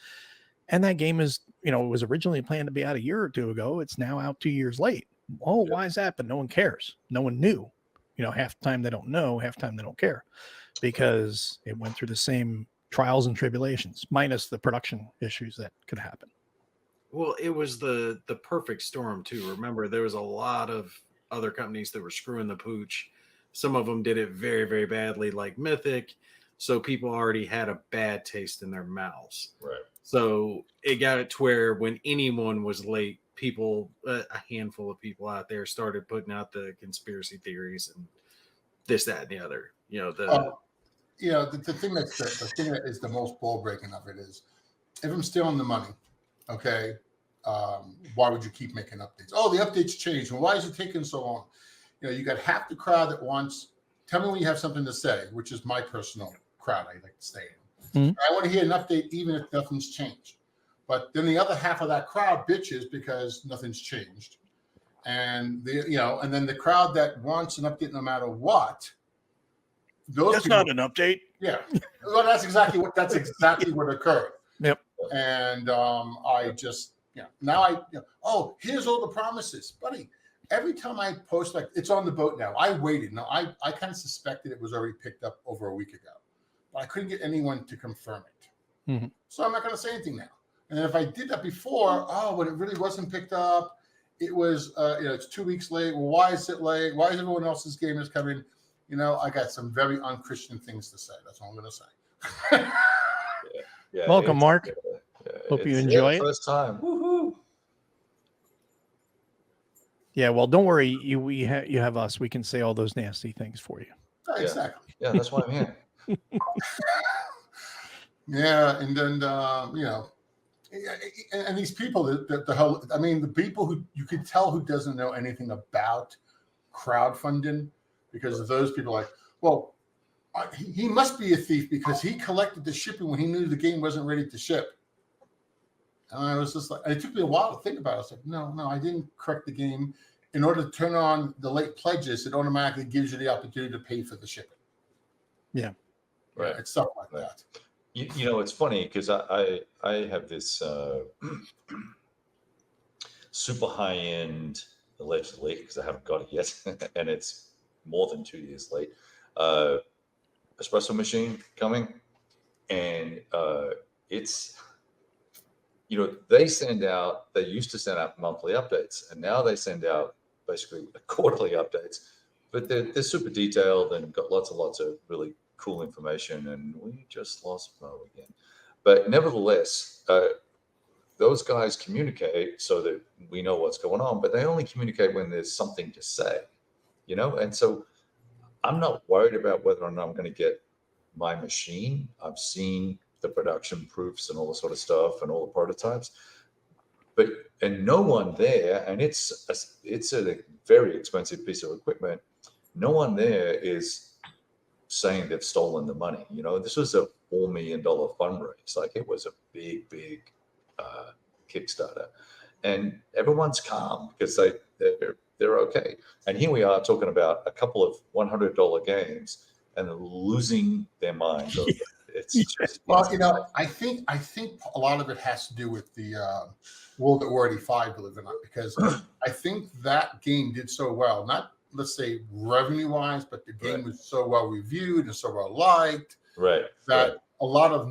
And that game is, it was originally planned to be out a year or two ago. It's now out 2 years late. Oh, why is that? But no one cares. No one knew. Half the time they don't know, half the time they don't care, because it went through the same trials and tribulations, minus the production issues that could happen. Well, it was the perfect storm too. Remember, there was a lot of other companies that were screwing the pooch. Some of them did it very, very badly, like Mythic. So people already had a bad taste in their mouths. Right. So it got it to where when anyone was late, people, a handful of people out there started putting out the conspiracy theories and this, that, and the other. The thing that is the most ball breaking of it is, if I'm stealing the money, okay, why would you keep making updates? Oh, the updates changed. Well, why is it taking so long? You got half the crowd that wants, tell me when you have something to say, which is my personal crowd I like to stay in. Mm-hmm. I want to hear an update even if nothing's changed. But then the other half of that crowd bitches because nothing's changed. And and then the crowd that wants an update no matter what. That's not an update. Yeah. Well, that's exactly what occurred. Yep. And I just, now oh, here's all the promises, buddy. Every time I post, like, it's on the boat now. I waited. Now, I kind of suspected it was already picked up over a week ago, but I couldn't get anyone to confirm it. Mm-hmm. So I'm not going to say anything now. And then if I did that before, when it really wasn't picked up, it was, it's 2 weeks late. Well, why is it late? Why is everyone else's game is coming? I got some very unchristian things to say. That's all I'm going to say. Yeah, welcome, Mark. Hope you enjoy it. First time. Woohoo. Yeah, well, don't worry. You have us. We can say all those nasty things for you. Exactly. Yeah, that's why I'm here. Yeah, and then and these people, the people who you could tell who doesn't know anything about crowdfunding, because of those people like, well, he must be a thief because he collected the shipping when he knew the game wasn't ready to ship. And I was just like, and it took me a while to think about it. I was like, no, I didn't correct the game. In order to turn on the late pledges, it automatically gives you the opportunity to pay for the shipping. Yeah, Right. it's stuff like that. You know, it's funny because I have this super high end, allegedly, because I haven't got it yet, and it's more than 2 years late. Espresso machine coming, and it's, you know, they used to send out monthly updates, and now they send out basically quarterly updates, but they're super detailed and got lots and lots of really cool information. And we just lost Mo again, but nevertheless, those guys communicate so that we know what's going on, but they only communicate when there's something to say, you know. And so I'm not worried about whether or not I'm going to get my machine. I've seen the production proofs and all the sort of stuff and all the prototypes, but and no one there, and it's a very expensive piece of equipment. No one there is saying they've stolen the money. You know, this was a $4 million fundraise. Like, it was a big Kickstarter, and everyone's calm because they're okay. And here we are talking about a couple of $100 games, and they're losing their minds over it. It's just, Well, you know, I think a lot of it has to do with the World at War 85, believe it or not, because I think that game did so well. Not, let's say, revenue wise, but the game was so well reviewed and so well liked that a lot of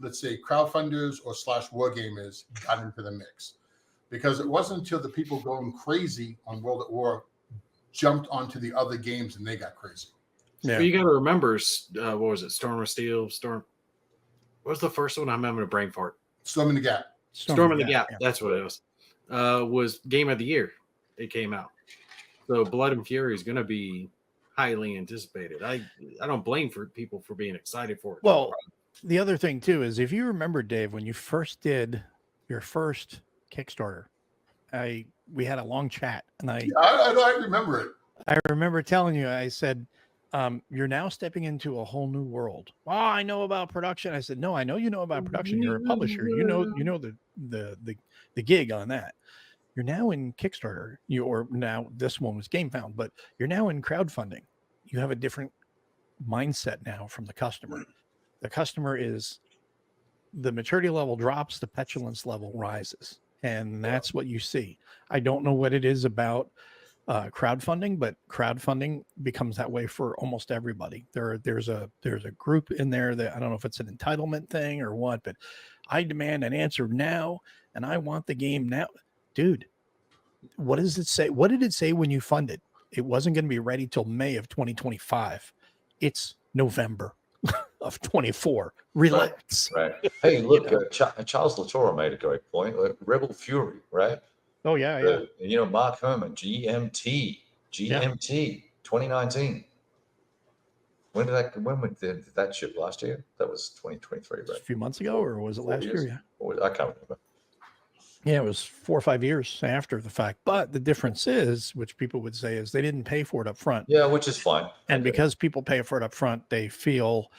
let's say, crowdfunders or / war gamers got into the mix, because it wasn't until the people going crazy on World at War jumped onto the other games and they got crazy. Yeah. But you got to remember, what was it? Storm of Steel, What was the first one? I'm having a brain fart. Storm in the Gap. Storm in the Gap. Yeah. That's what it was Game of the Year. It came out. So Blood and Fury is going to be highly anticipated. I don't blame people for being excited for it. Well, the other thing too is, if you remember, Dave, when you first did your first Kickstarter, we had a long chat, and I remember it. I remember telling you, I said, you're now stepping into a whole new world. Oh, I know about production. I said, no, I know you know about production. You're a publisher. You know the gig on that. You're now in Kickstarter. Or now this one was GameFound, but you're now in crowdfunding. You have a different mindset now from the customer. The customer is, the maturity level drops, the petulance level rises, and that's what you see. I don't know what it is about crowdfunding, but crowdfunding becomes that way for almost everybody. There's a group in there that, I don't know if it's an entitlement thing or what, but I demand an answer now, and I want the game now. Dude, what does it say? What did it say when you funded? It wasn't going to be ready till May of 2025. It's November of 24. Relax. Right. Hey, look, Charles Latoro made a great point. Rebel Fury, right? Oh yeah. You know, Mark Herman, GMT, 2019. When did that ship? Last year? That was 2023, right? A few months ago, or was it last year? Yeah. I can't remember. Yeah, it was 4 or 5 years after the fact. But the difference is, which people would say, is they didn't pay for it up front. Yeah, which is fine. And because people pay for it up front, they feel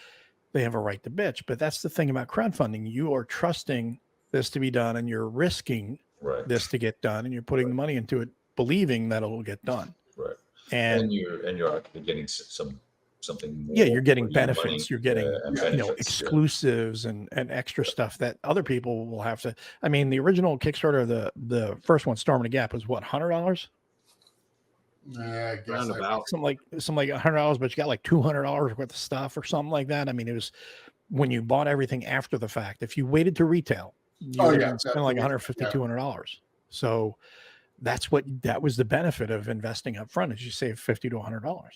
they have a right to bitch. But that's the thing about crowdfunding. You are trusting this to be done, and you're risking this to get done, and you're putting the money into it, believing that it'll get done. Right. And you're getting something more. Yeah, you're getting your benefits. money, You're getting benefits, exclusives and extra stuff that other people will have to. I mean, the original Kickstarter, the first one, Storm in the Gap, was what, $100? Yeah, I guess Roundabout. Something like $100, but you got like $200 worth of stuff or something like that. I mean, it was when you bought everything after the fact. If you waited to retail, you would spend like $150, $200. So that was the benefit of investing up front, is you save $50 to $100.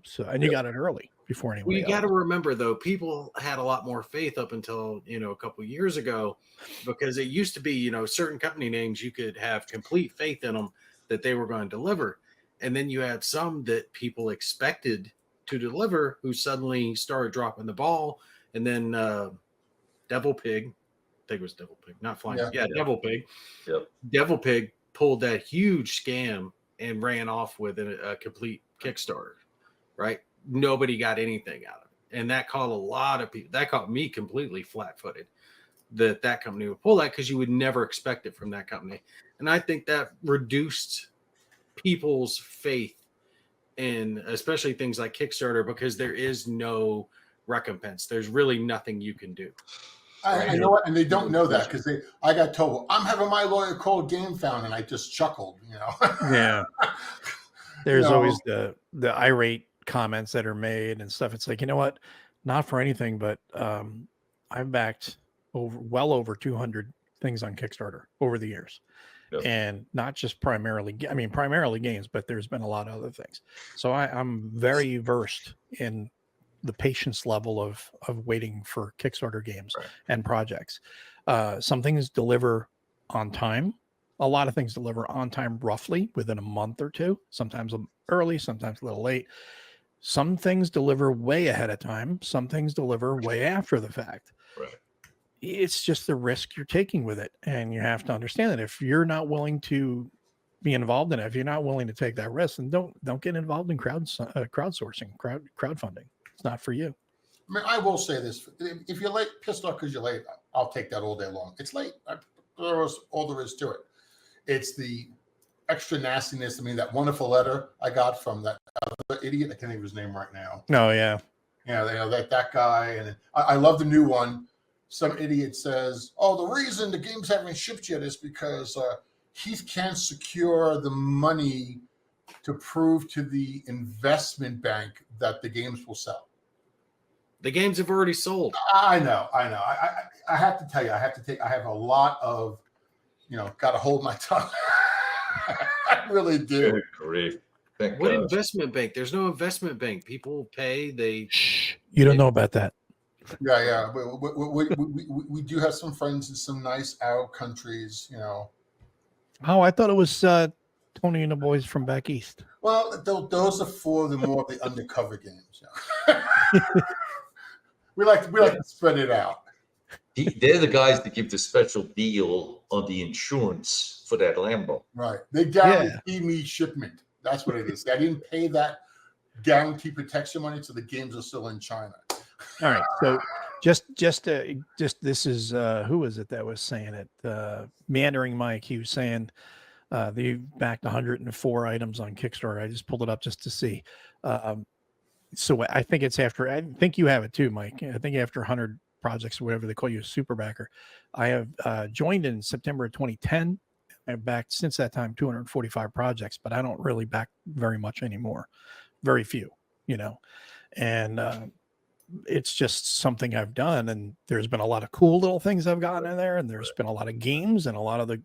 So, and you got it early before anybody else. You got to remember, though, people had a lot more faith up until, a couple of years ago, because it used to be, certain company names, you could have complete faith in them that they were going to deliver. And then you had some that people expected to deliver who suddenly started dropping the ball. And then Devil Pig, I think it was Devil Pig, not Flying. Yeah, Devil Pig. Yep. Devil Pig pulled that huge scam and ran off with a complete Kickstarter. Right? Nobody got anything out of it. And that caught a lot of people. That caught me completely flat-footed, that company would pull that, because you would never expect it from that company. And I think that reduced people's faith in especially things like Kickstarter because there is no recompense. There's really nothing you can do. I know it, and they don't know that because I got told, well, I'm having my lawyer call GameFound, and I just chuckled, Yeah. You There's know, always the irate comments that are made and stuff. It's like, you know what? Not for anything, but I've backed well over 200 things on Kickstarter over the years. Yep. And not just primarily, I mean, primarily games, but there's been a lot of other things. So I'm very versed in the patience level of waiting for Kickstarter games Right. and projects. Some things deliver on time. A lot of things deliver on time, roughly within a month or two, sometimes early, sometimes a little late. Some things deliver way ahead of time. Some things deliver way after the fact. Right. It's just the risk you're taking with it. And you have to understand that if you're not willing to be involved in it, if you're not willing to take that risk, then don't get involved in crowdsourcing, crowdfunding. It's not for you. I mean, I will say this: if you're late, pissed off because you're late, I'll take that all day long. It's late. There's all there is to it. It's the extra nastiness. I mean, that wonderful letter I got from that other idiot. I can't think of his name right now. Oh yeah. Yeah, that guy. And I love the new one. Some idiot says, "Oh, the reason the games haven't shipped yet is because Heath can't secure the money to prove to the investment bank that the games will sell." The games have already sold. I know. I have to tell you, I have a lot of, got to hold my tongue. I really do. Good grief. Thank What God. investment bank? There's no investment bank. People pay. Shh, you don't know about that. Yeah. We do have some friends in some nice Arab countries, Oh, I thought it was Tony and the boys from back east. Well, those are for the more of the undercover games. We like to spread it out. They're the guys that give the special deal on the insurance for that Lambo. Right. They guarantee me shipment. That's what it is. I didn't pay that guarantee protection money, so the games are still in China. All right. So just this is who was it that was saying it? Meandering Mike. He was saying they backed 104 items on Kickstarter. I just pulled it up just to see. So I think it's after. I think you have it too, Mike. I think after 100 projects or whatever they call you, a super backer. I have joined in September of 2010. I've backed since that time 245 projects, but I don't really back very much anymore. Very few, and it's just something I've done. And there's been a lot of cool little things I've gotten in there, and there's been a lot of games and a lot of the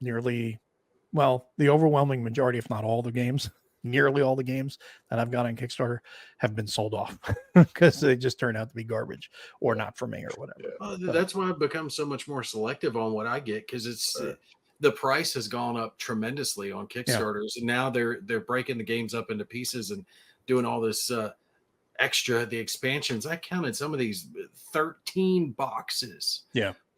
the overwhelming majority, if not all the games, nearly all the games that I've got on Kickstarter have been sold off because they just turn out to be garbage or not for me or whatever. That's why I've become so much more selective on what I get because it's the price has gone up tremendously on Kickstarters, and now they're breaking the games up into pieces and doing all this extra, the expansions. I counted some of these 13 boxes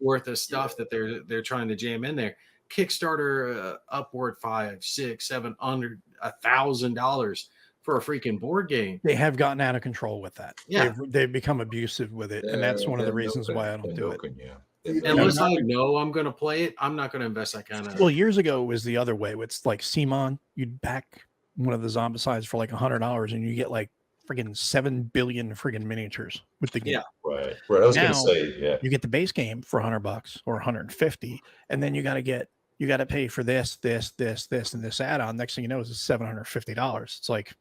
worth of stuff that they're trying to jam in there. Kickstarter upward $500, $600, $700, $1,000 for a freaking board game. They have gotten out of control with that. Yeah, they've become abusive with it, and that's one of the reasons why I don't do it. Unless I know I'm going to play it, I'm not going to invest that kind of. Well, years ago it was the other way. It's like CMON. You'd back one of the Zombicides for like $100, and you get like friggin' 7 billion friggin' miniatures with the game. Yeah, right. I was going to say, you get the base game for $100 or 150, and then you got to pay for this, and this add-on. Next thing you know is $750. It's like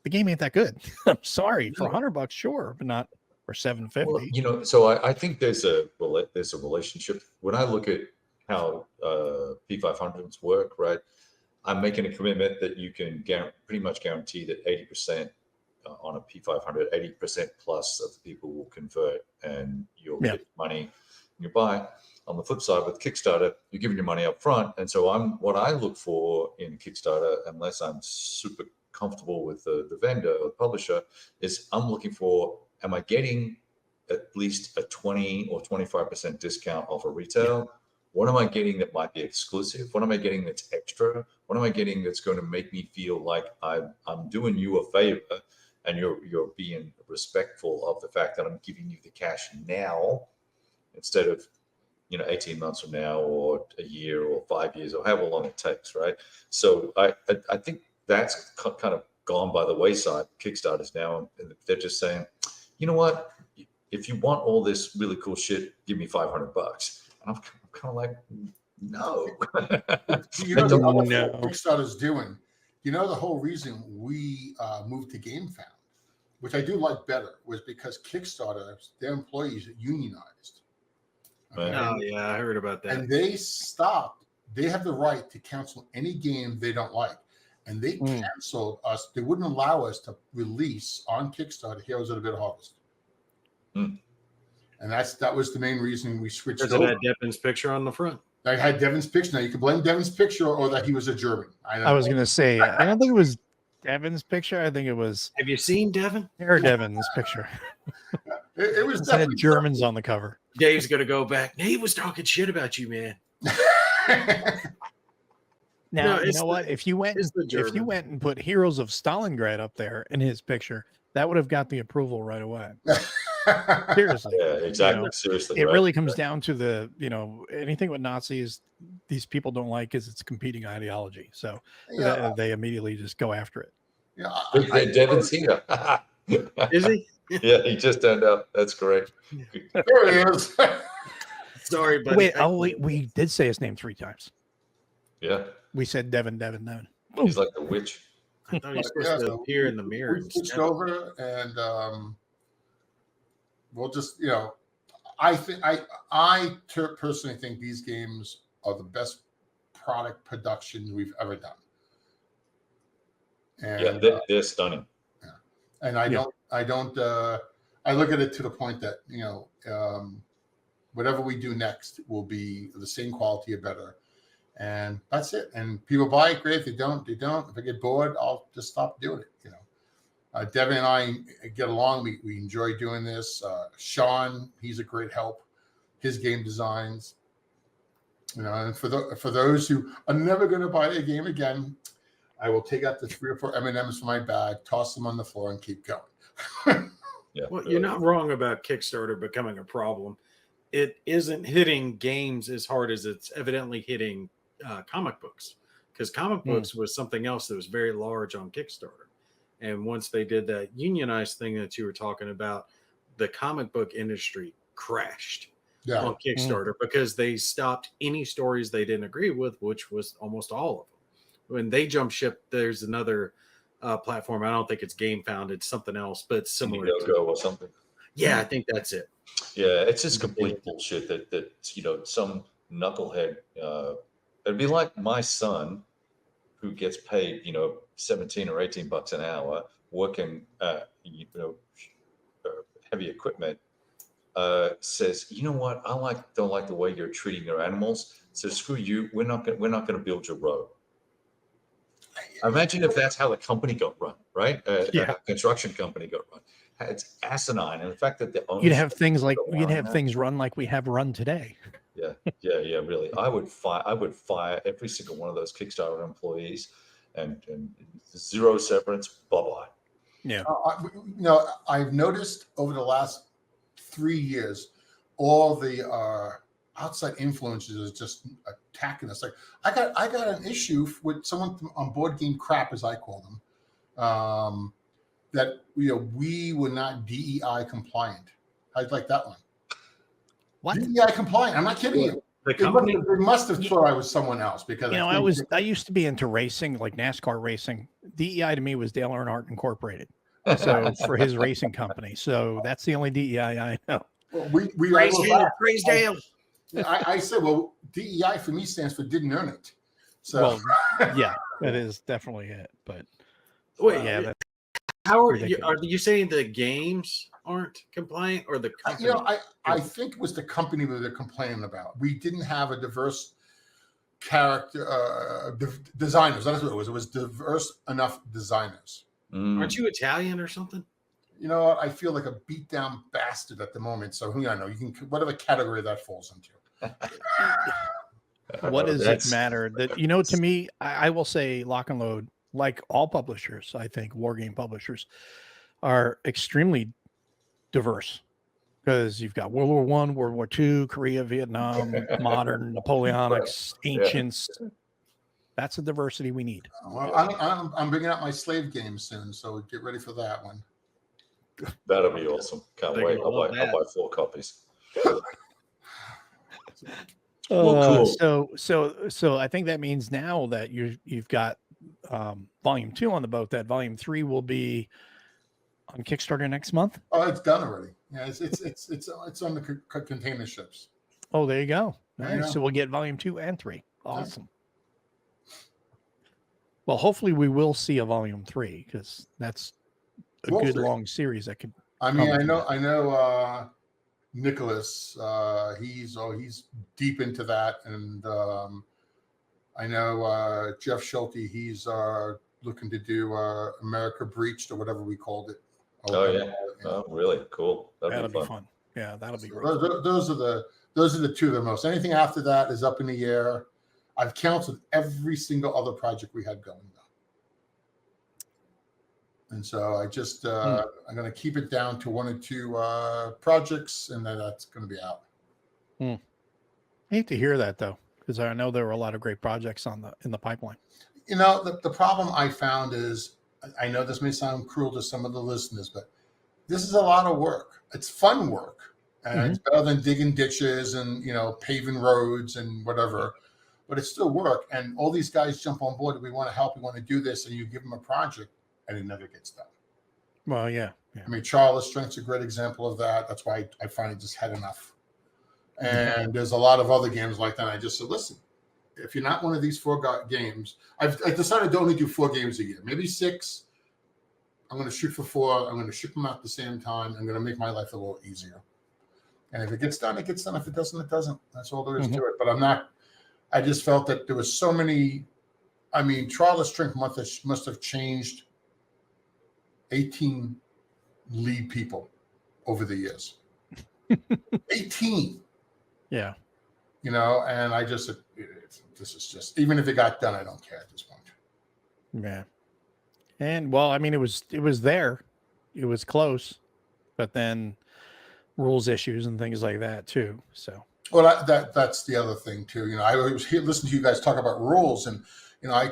the game ain't that good. I'm sorry, for $100, sure, but not for $750. Well, so I think there's a relationship. When I look at how P500s work, right? I'm making a commitment that you can pretty much guarantee that 80% on a P500, 80% plus of the people will convert, and you'll get money you buy. On the flip side, with Kickstarter, you're giving your money up front. And so what I look for in Kickstarter, unless I'm super comfortable with the vendor or the publisher, is I'm looking for, am I getting at least a 20 or 25% discount off a retail? What am I getting that might be exclusive? What am I getting that's extra? What am I getting that's going to make me feel like I'm doing you a favor, and you're being respectful of the fact that I'm giving you the cash now instead of 18 months from now, or a year, or 5 years, or however long it takes, right? So I think that's kind of gone by the wayside. Kickstarters now, and they're just saying, you know what? If you want all this really cool shit, give me $500. And I'm kind of like, no. You know, the other thing No. Kickstarter's doing, you know, the whole reason we moved to GameFound, which I do like better, was because Kickstarter, their employees unionized. Right. Oh yeah, I heard about that. And they stopped. They have the right to cancel any game they don't like. And they canceled us. They wouldn't allow us to release on Kickstarter Heroes of the Bitter Harvest. Hmm. And that was the main reason we switched Because it over. had Devin's picture on the front. I had Devin's picture. Now you can blame Devin's picture or that he was a German. I was going to say, I don't think it was Devin's picture. I think it was Have you seen Devin? Herr Devin's picture. It was It had definitely Germans on the cover. Dave's gonna go back. Dave was talking shit about you, man. Now, No, you it's know the- what? If you went it's the if you German. went and put Heroes of Stalingrad up there in his picture, that would have got the approval right away. Seriously. Yeah, exactly. You know, Seriously, It right? really comes down to the, anything with Nazis, these people don't like is it's competing ideology. So Yeah, they immediately just go after it. yeah, Devin's here. Is he? Yeah, he just turned up. That's great. there he is. Sorry, but Wait, we did say his name 3 times. Yeah, We said Devin. he's like the witch. I thought he was supposed Yeah, to so appear in the mirror. We switched instead. over, and we'll just, I personally think these games are the best product production we've ever done. And Yeah, they're stunning. and I look at it to the point that whatever we do next will be the same quality or better, and that's it. And people buy it, great. If they don't, they don't. If I get bored, I'll just stop doing it. Devin and I get along. We enjoy doing this. Sean, he's a great help. His game designs, and for those who are never going to buy a game again, I will take out the 3 or 4 M&Ms from my bag, toss them on the floor, and keep going. Yeah, Well, really. you're not wrong about Kickstarter becoming a problem. It isn't hitting games as hard as it's evidently hitting comic books, because comic books was something else that was very large on Kickstarter. And once they did that unionized thing that you were talking about, the comic book industry crashed Yeah, on Kickstarter because they stopped any stories they didn't agree with, which was almost all of them. When they jump ship, there's another platform. I don't think it's GameFound. It's something else, but it's similar. Go or something. Yeah, I think that's it. Yeah, it's just complete bullshit that some knucklehead. It'd be like my son, who gets paid 17 or 18 bucks an hour working heavy equipment, says, you know what, don't like the way you're treating your animals, so screw you, we're not going to build your road. Imagine if that's how the company got run, right? Yeah. A construction company got run. It's asinine, and the fact that the owners You'd have things that. things run like we have run today. Yeah, really. I would fire every single one of those Kickstarter employees, and 0 severance. Bye-bye. Yeah. I've noticed over the last 3 years, all the outside influences is just attacking us. Like I got an issue with someone on Board Game Crap, as I call them, that we were not DEI compliant. How'd you like that one? What? DEI compliant. I'm not kidding you. The They company, must have thought I was someone else because I used to be into racing, like NASCAR racing. DEI to me was Dale Earnhardt Incorporated. So for his racing company. So that's the only DEI I know. Well, we praise all Dale, back. praise Dale. I said, well, DEI for me stands for didn't earn it. So Well, yeah, that is definitely it. But Wait, yeah, that's how are ridiculous. you saying the games aren't compliant, or the company? I think it was the company that they're complaining about. We didn't have a diverse character designers. That's what it was. It was diverse enough designers. Aren't you Italian or something? You know what? I feel like a beat down bastard at the moment. So who I know, you can whatever category that falls into. what does it matter? That to me, I will say Lock and Load, like all publishers, I think war game publishers are extremely diverse because you've got World War I, World War II, Korea, Vietnam, modern, Napoleonics, ancients, That's the diversity we need. Well, I'm bringing out my slave game soon, so get ready for that one. That'll be awesome. Can't They're wait. gonna love I'll that. buy 4 copies. Uh, cool. so I think that means now that you've got volume 2 on the boat, that volume 3 will be on Kickstarter next month. Oh, it's done already. Yeah, it's on the container ships. Oh, there you go. Yeah. Nice. So we'll get volume 2 and 3. Awesome. Well, hopefully we will see a volume 3 because that's a We'll good see. long series that could. I mean, come I from know, that. I know. Nicholas, he's deep into that, and I know Jeff Schulte. He's looking to do America Breached or whatever we called it. Oh yeah. Oh, really? Cool. That'll That'd be fun. Yeah, that'll be So real fun. those are the two the most. Anything after that is up in the air. I've canceled every single other project we had going though. And so I just I'm going to keep it down to 1 or 2 projects, and then that's going to be out. I hate to hear that though, because I know there were a lot of great projects in the pipeline. You know, the problem I found is, I know this may sound cruel to some of the listeners, but this is a lot of work. It's fun work, and it's better than digging ditches and paving roads and whatever. But it's still work, and all these guys jump on board. We want to help. We want to do this, and you give them a project, and it never gets done. Well, yeah. I mean, Charles Strength's a great example of that. That's why I finally just had enough. And there's a lot of other games like that. I just said, listen, if you're not one of these 4 games, I decided to only do 4 games a year, maybe 6. I'm going to shoot for 4. I'm going to ship them out at the same time. I'm going to make my life a little easier. And if it gets done, it gets done. If it doesn't, it doesn't. That's all there is to it. But I just felt that there was so many. I mean, Trial of Strength must have changed 18 lead people over the years. 18. Yeah. And I just said, this is just, even if it got done, I don't care at this point. Yeah. And well, I mean, it was there, it was close, but then rules issues and things like that too. So. Well, that's the other thing too. I was listening to you guys talk about rules, and I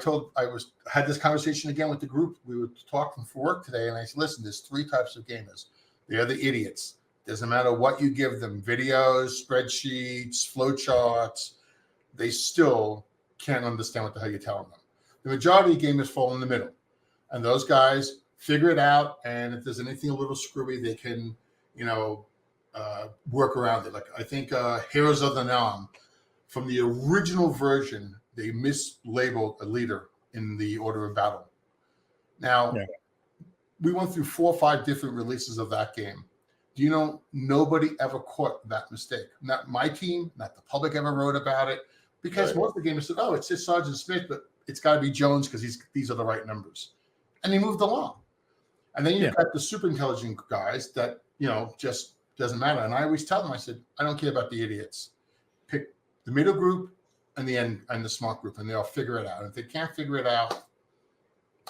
had this conversation again with the group. We were talking for work today, and I said, listen, there's 3 types of gamers. They're the idiots. Doesn't matter what you give them, videos, spreadsheets, flowcharts, they still can't understand what the hell you're telling them. The majority of gamers fall in the middle, and those guys figure it out. And if there's anything a little screwy, they can, work around it. Like I think Heroes of the Nam, from the original version, they mislabeled a leader in the order of battle. Now, we went through 4 or 5 different releases of that game. Do you know nobody ever caught that mistake? Not my team, not the public ever wrote about it, because most of the gamers said, "Oh, it's just Sergeant Smith, but it's got to be Jones because these are the right numbers," and they moved along. And then you've got the super intelligent guys that just doesn't matter. And I always tell them, I said, I don't care about the idiots. Pick the middle group and the end and the smart group, and they'll figure it out. And if they can't figure it out,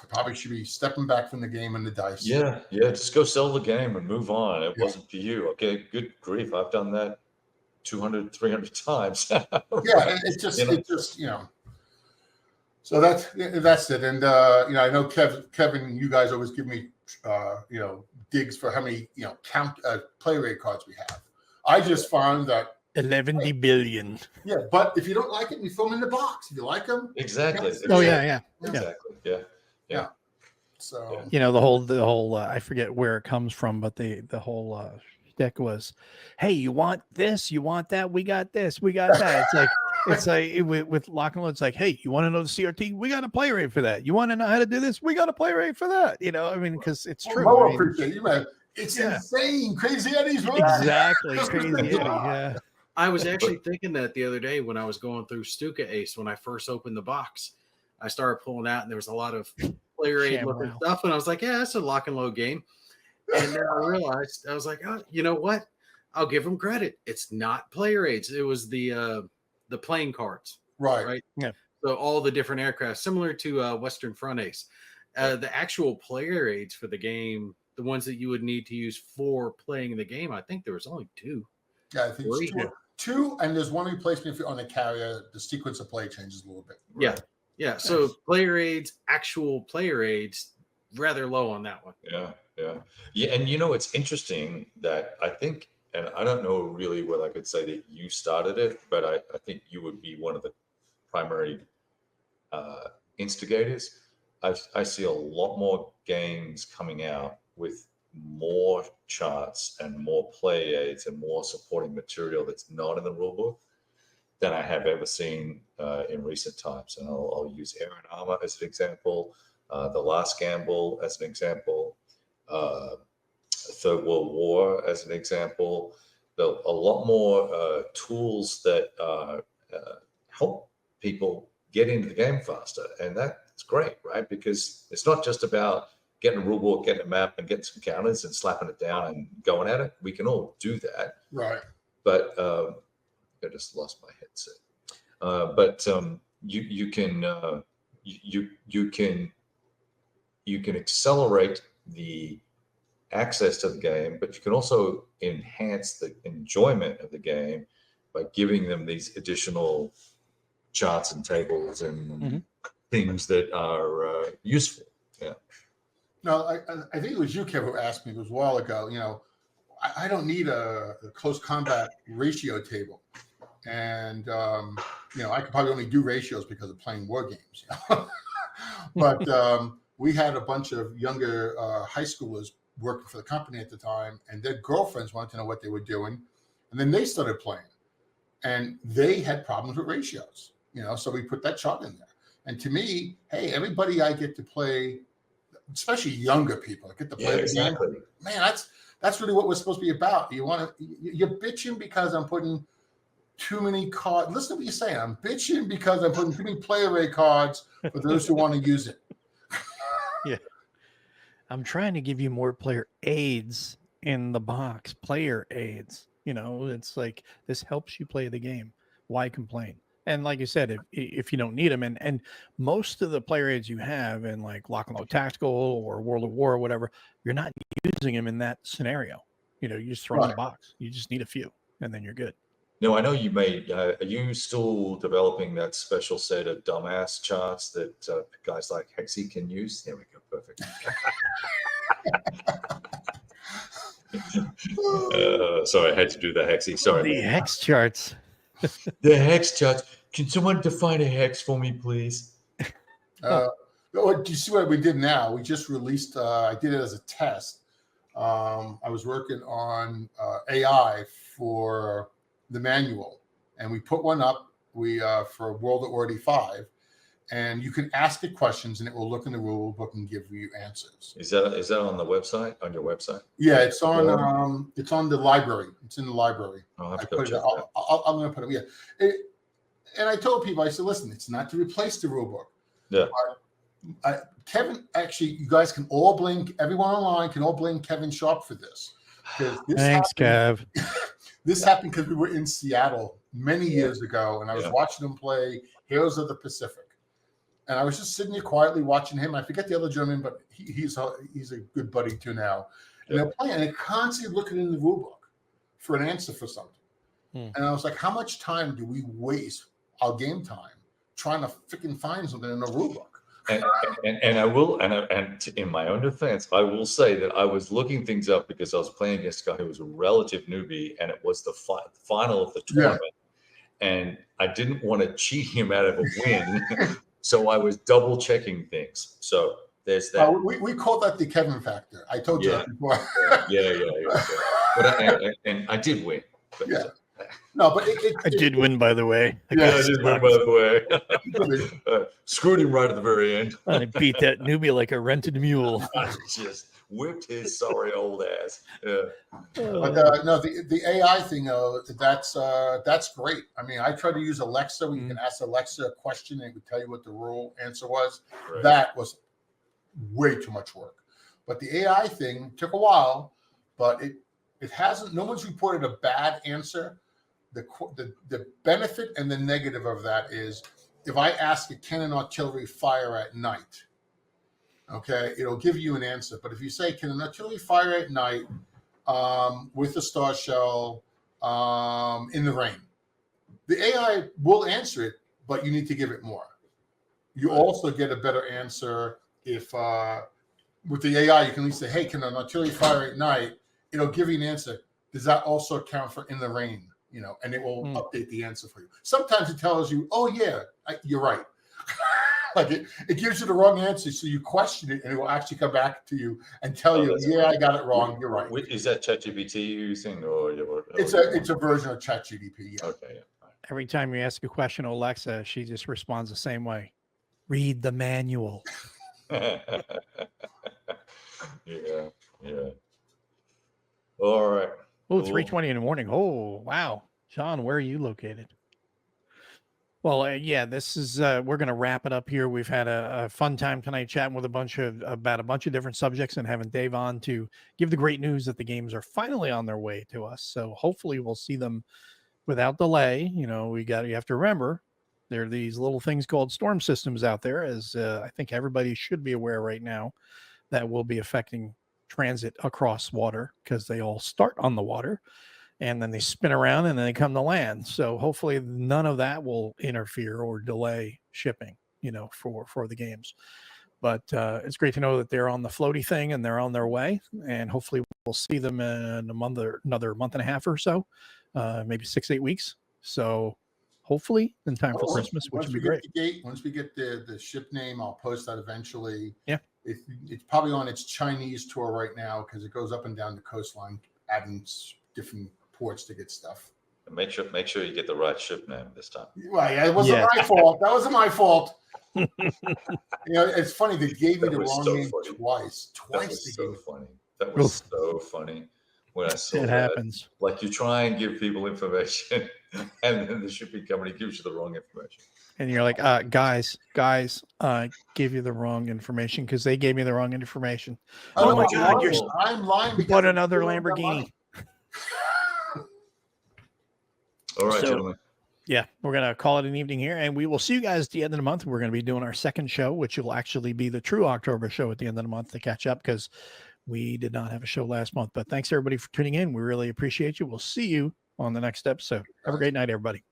I probably should be stepping back from the game and the dice. Yeah. Just go sell the game and move on. It wasn't for you. Okay, good grief. I've done that 200, 300 times. It's just. So that's it. And I know Kevin, you guys always give me digs for how many count play rate cards we have. I just found that 11 billion. Yeah, but if you don't like it, we throw them in the box. If you like them, Exactly. Oh yeah. Exactly. Yeah. So the whole I forget where it comes from, but the whole deck was, hey, you want this, you want that, we got this, we got that. It's like with Lock and Load, it's like, hey, you want to know the CRT? We got a play rate for that. You want to know how to do this? We got a play rate for that. I mean, because it's true. Mo appreciate you, man. It's insane, Crazy Eddie's right. Exactly, Crazy Eddie. Yeah. I was actually thinking that the other day when I was going through Stuka Ace. When I first opened the box, I started pulling out, and there was a lot of play rate looking stuff, and I was like, yeah, that's a Lock and Load game. And then I realized, I was like, oh, you know what? I'll give them credit. It's not play rates. It was the playing cards. Right. Yeah. So all the different aircraft, similar to Western Front Ace. The actual player aids for the game, the ones that you would need to use for playing the game, I think there was only 2. Yeah, I think it's 2, and there's one replacement on the carrier. The sequence of play changes a little bit. Yeah. Yeah. So player aids, actual player aids, rather low on that one. Yeah. And you know, it's interesting that I think, and I don't know really whether I could say that you started it, but I think you would be one of the primary instigators. I see a lot more games coming out with more charts and more play aids and more supporting material that's not in the rulebook than I have ever seen in recent times. And I'll use Air and Armor as an example, The Last Gamble as an example, Third World War as an example. A lot more tools that help people get into the game faster. And that's great, right? Because it's not just about getting a rule book, getting a map, and getting some counters and slapping it down and going at it. We can all do that. Right. But I just lost my headset. But you can accelerate the access to the game, but you can also enhance the enjoyment of the game by giving them these additional charts and tables and things that are useful. Yeah. No, I think it was you, Kev, who asked me. It was a while ago. You know, I don't need a close combat ratio table, and you know, I could probably only do ratios because of playing war games. You know? But we had a bunch of younger high schoolers working for the company at the time, and their girlfriends wanted to know what they were doing, and then they started playing, and they had problems with ratios. You know, so we put that chart in there. And to me, hey, everybody I get to play, especially younger people, I get to play the game. Man, that's really what we're supposed to be about. You're bitching because I'm putting too many cards. Listen to what you're saying. I'm bitching because I'm putting too many player array cards for those who want to use it. Yeah. I'm trying to give you more player aids in the box, player aids. You know, it's like this helps you play the game. Why complain? And like you said, if you don't need them, and most of the player aids you have in like Lock and Load Tactical or World of War or whatever, you're not using them in that scenario. You know, you just throw them in the box. You just need a few, and then you're good. No, I know you made. Are you still developing that special set of dumbass charts that guys like Hexy can use? There we go, perfect. Sorry, I had to do the Hexy. Sorry. The hex charts. The hex charts. Can someone define a hex for me, please? Do you see what we did now? We just released. I did it as a test. I was working on AI for the manual, and we put one up. For World of Wardy 5, and you can ask it questions, and it will look in the rule book and give you answers. Is that on the website? On your website? Yeah, it's on the library. It's in the library. I'll have to I'm going to put it. Yeah, and I told people, I said, listen, it's not to replace the rule book. Yeah. Kevin, actually, you guys can all blame. Everyone online can all blame Kevin Sharp for this. Thanks, Kev. This happened because we were in Seattle many years ago, and I was watching him play Heroes of the Pacific. And I was just sitting there quietly watching him. I forget the other gentleman, but he's a good buddy too now. And they're playing, and they're constantly looking in the rule book for an answer for something. And I was like, how much time do we waste our game time trying to freaking find something in a rule book? And I will, and in my own defense, I will say that I was looking things up because I was playing against a guy who was a relative newbie, and it was the final of the tournament, and I didn't want to cheat him out of a win, so I was double checking things. So there's that. We call that the Kevin factor. I told you that before. Yeah. But I did win. But No, but I did win, by the way. I did win, by the way. Screwed him right at the very end. I beat that newbie like a rented mule. I just whipped his sorry old ass. Yeah. But no, the AI thing, that's great. I mean, I tried to use Alexa. We can ask Alexa a question, and it would tell you what the rule answer was. Right. That was way too much work. But the AI thing took a while, but it hasn't. No one's reported a bad answer. The benefit and the negative of that is if I ask it, can an artillery fire at night? Okay, it'll give you an answer. But if you say, can an artillery fire at night with a star shell in the rain? The AI will answer it, but you need to give it more. You Right. also get a better answer if with the AI, you can at least say, hey, can an artillery fire at night? It'll give you an answer. Does that also account for in the rain? You know, and it will update the answer for you. Sometimes it tells you, oh, yeah, you're right. Like it gives you the wrong answer. So you question it and it will actually come back to you and tell you, yeah, I got it wrong. You're right. Is that ChatGPT you're using or It's a version of ChatGPT. Yeah. Okay. Yeah. Every time you ask a question, Alexa, she just responds the same way. Read the manual. Yeah. All right. Oh, Cool. 3:20 in the morning. Oh, wow. John, where are you located? Well, yeah, this is we're going to wrap it up here. We've had a fun time tonight chatting with about a bunch of different subjects and having Dave on to give the great news that the games are finally on their way to us. So hopefully we'll see them without delay. You know, you have to remember there are these little things called storm systems out there, as I think everybody should be aware right now, that will be affecting transit across water because they all start on the water and then they spin around and then they come to land. So hopefully none of that will interfere or delay shipping, you know, for the games. But it's great to know that they're on the floaty thing and they're on their way. And hopefully we'll see them in another month and a half or so, maybe 6-8 weeks. So hopefully in time for Christmas, which would be great. Once we get the ship name, I'll post that eventually. Yeah. It's probably on its Chinese tour right now because it goes up and down the coastline, adding different ports to get stuff. And make sure you get the right ship name this time. Right, it wasn't my fault. That wasn't my fault. You know, it's funny they gave me the wrong name twice. That was so funny. That was so funny when I saw it that. Happens. Like you try and give people information, and then the shipping company gives you the wrong information. And you're like, guys, give you the wrong information because they gave me the wrong information. Oh my God, God, I'm lying. You bought another Lamborghini. All right, So, gentlemen. Yeah, we're going to call it an evening here, and we will see you guys at the end of the month. We're going to be doing our second show, which will actually be the true October show at the end of the month to catch up because we did not have a show last month. But thanks, everybody, for tuning in. We really appreciate you. We'll see you on the next episode. Have a great night, everybody.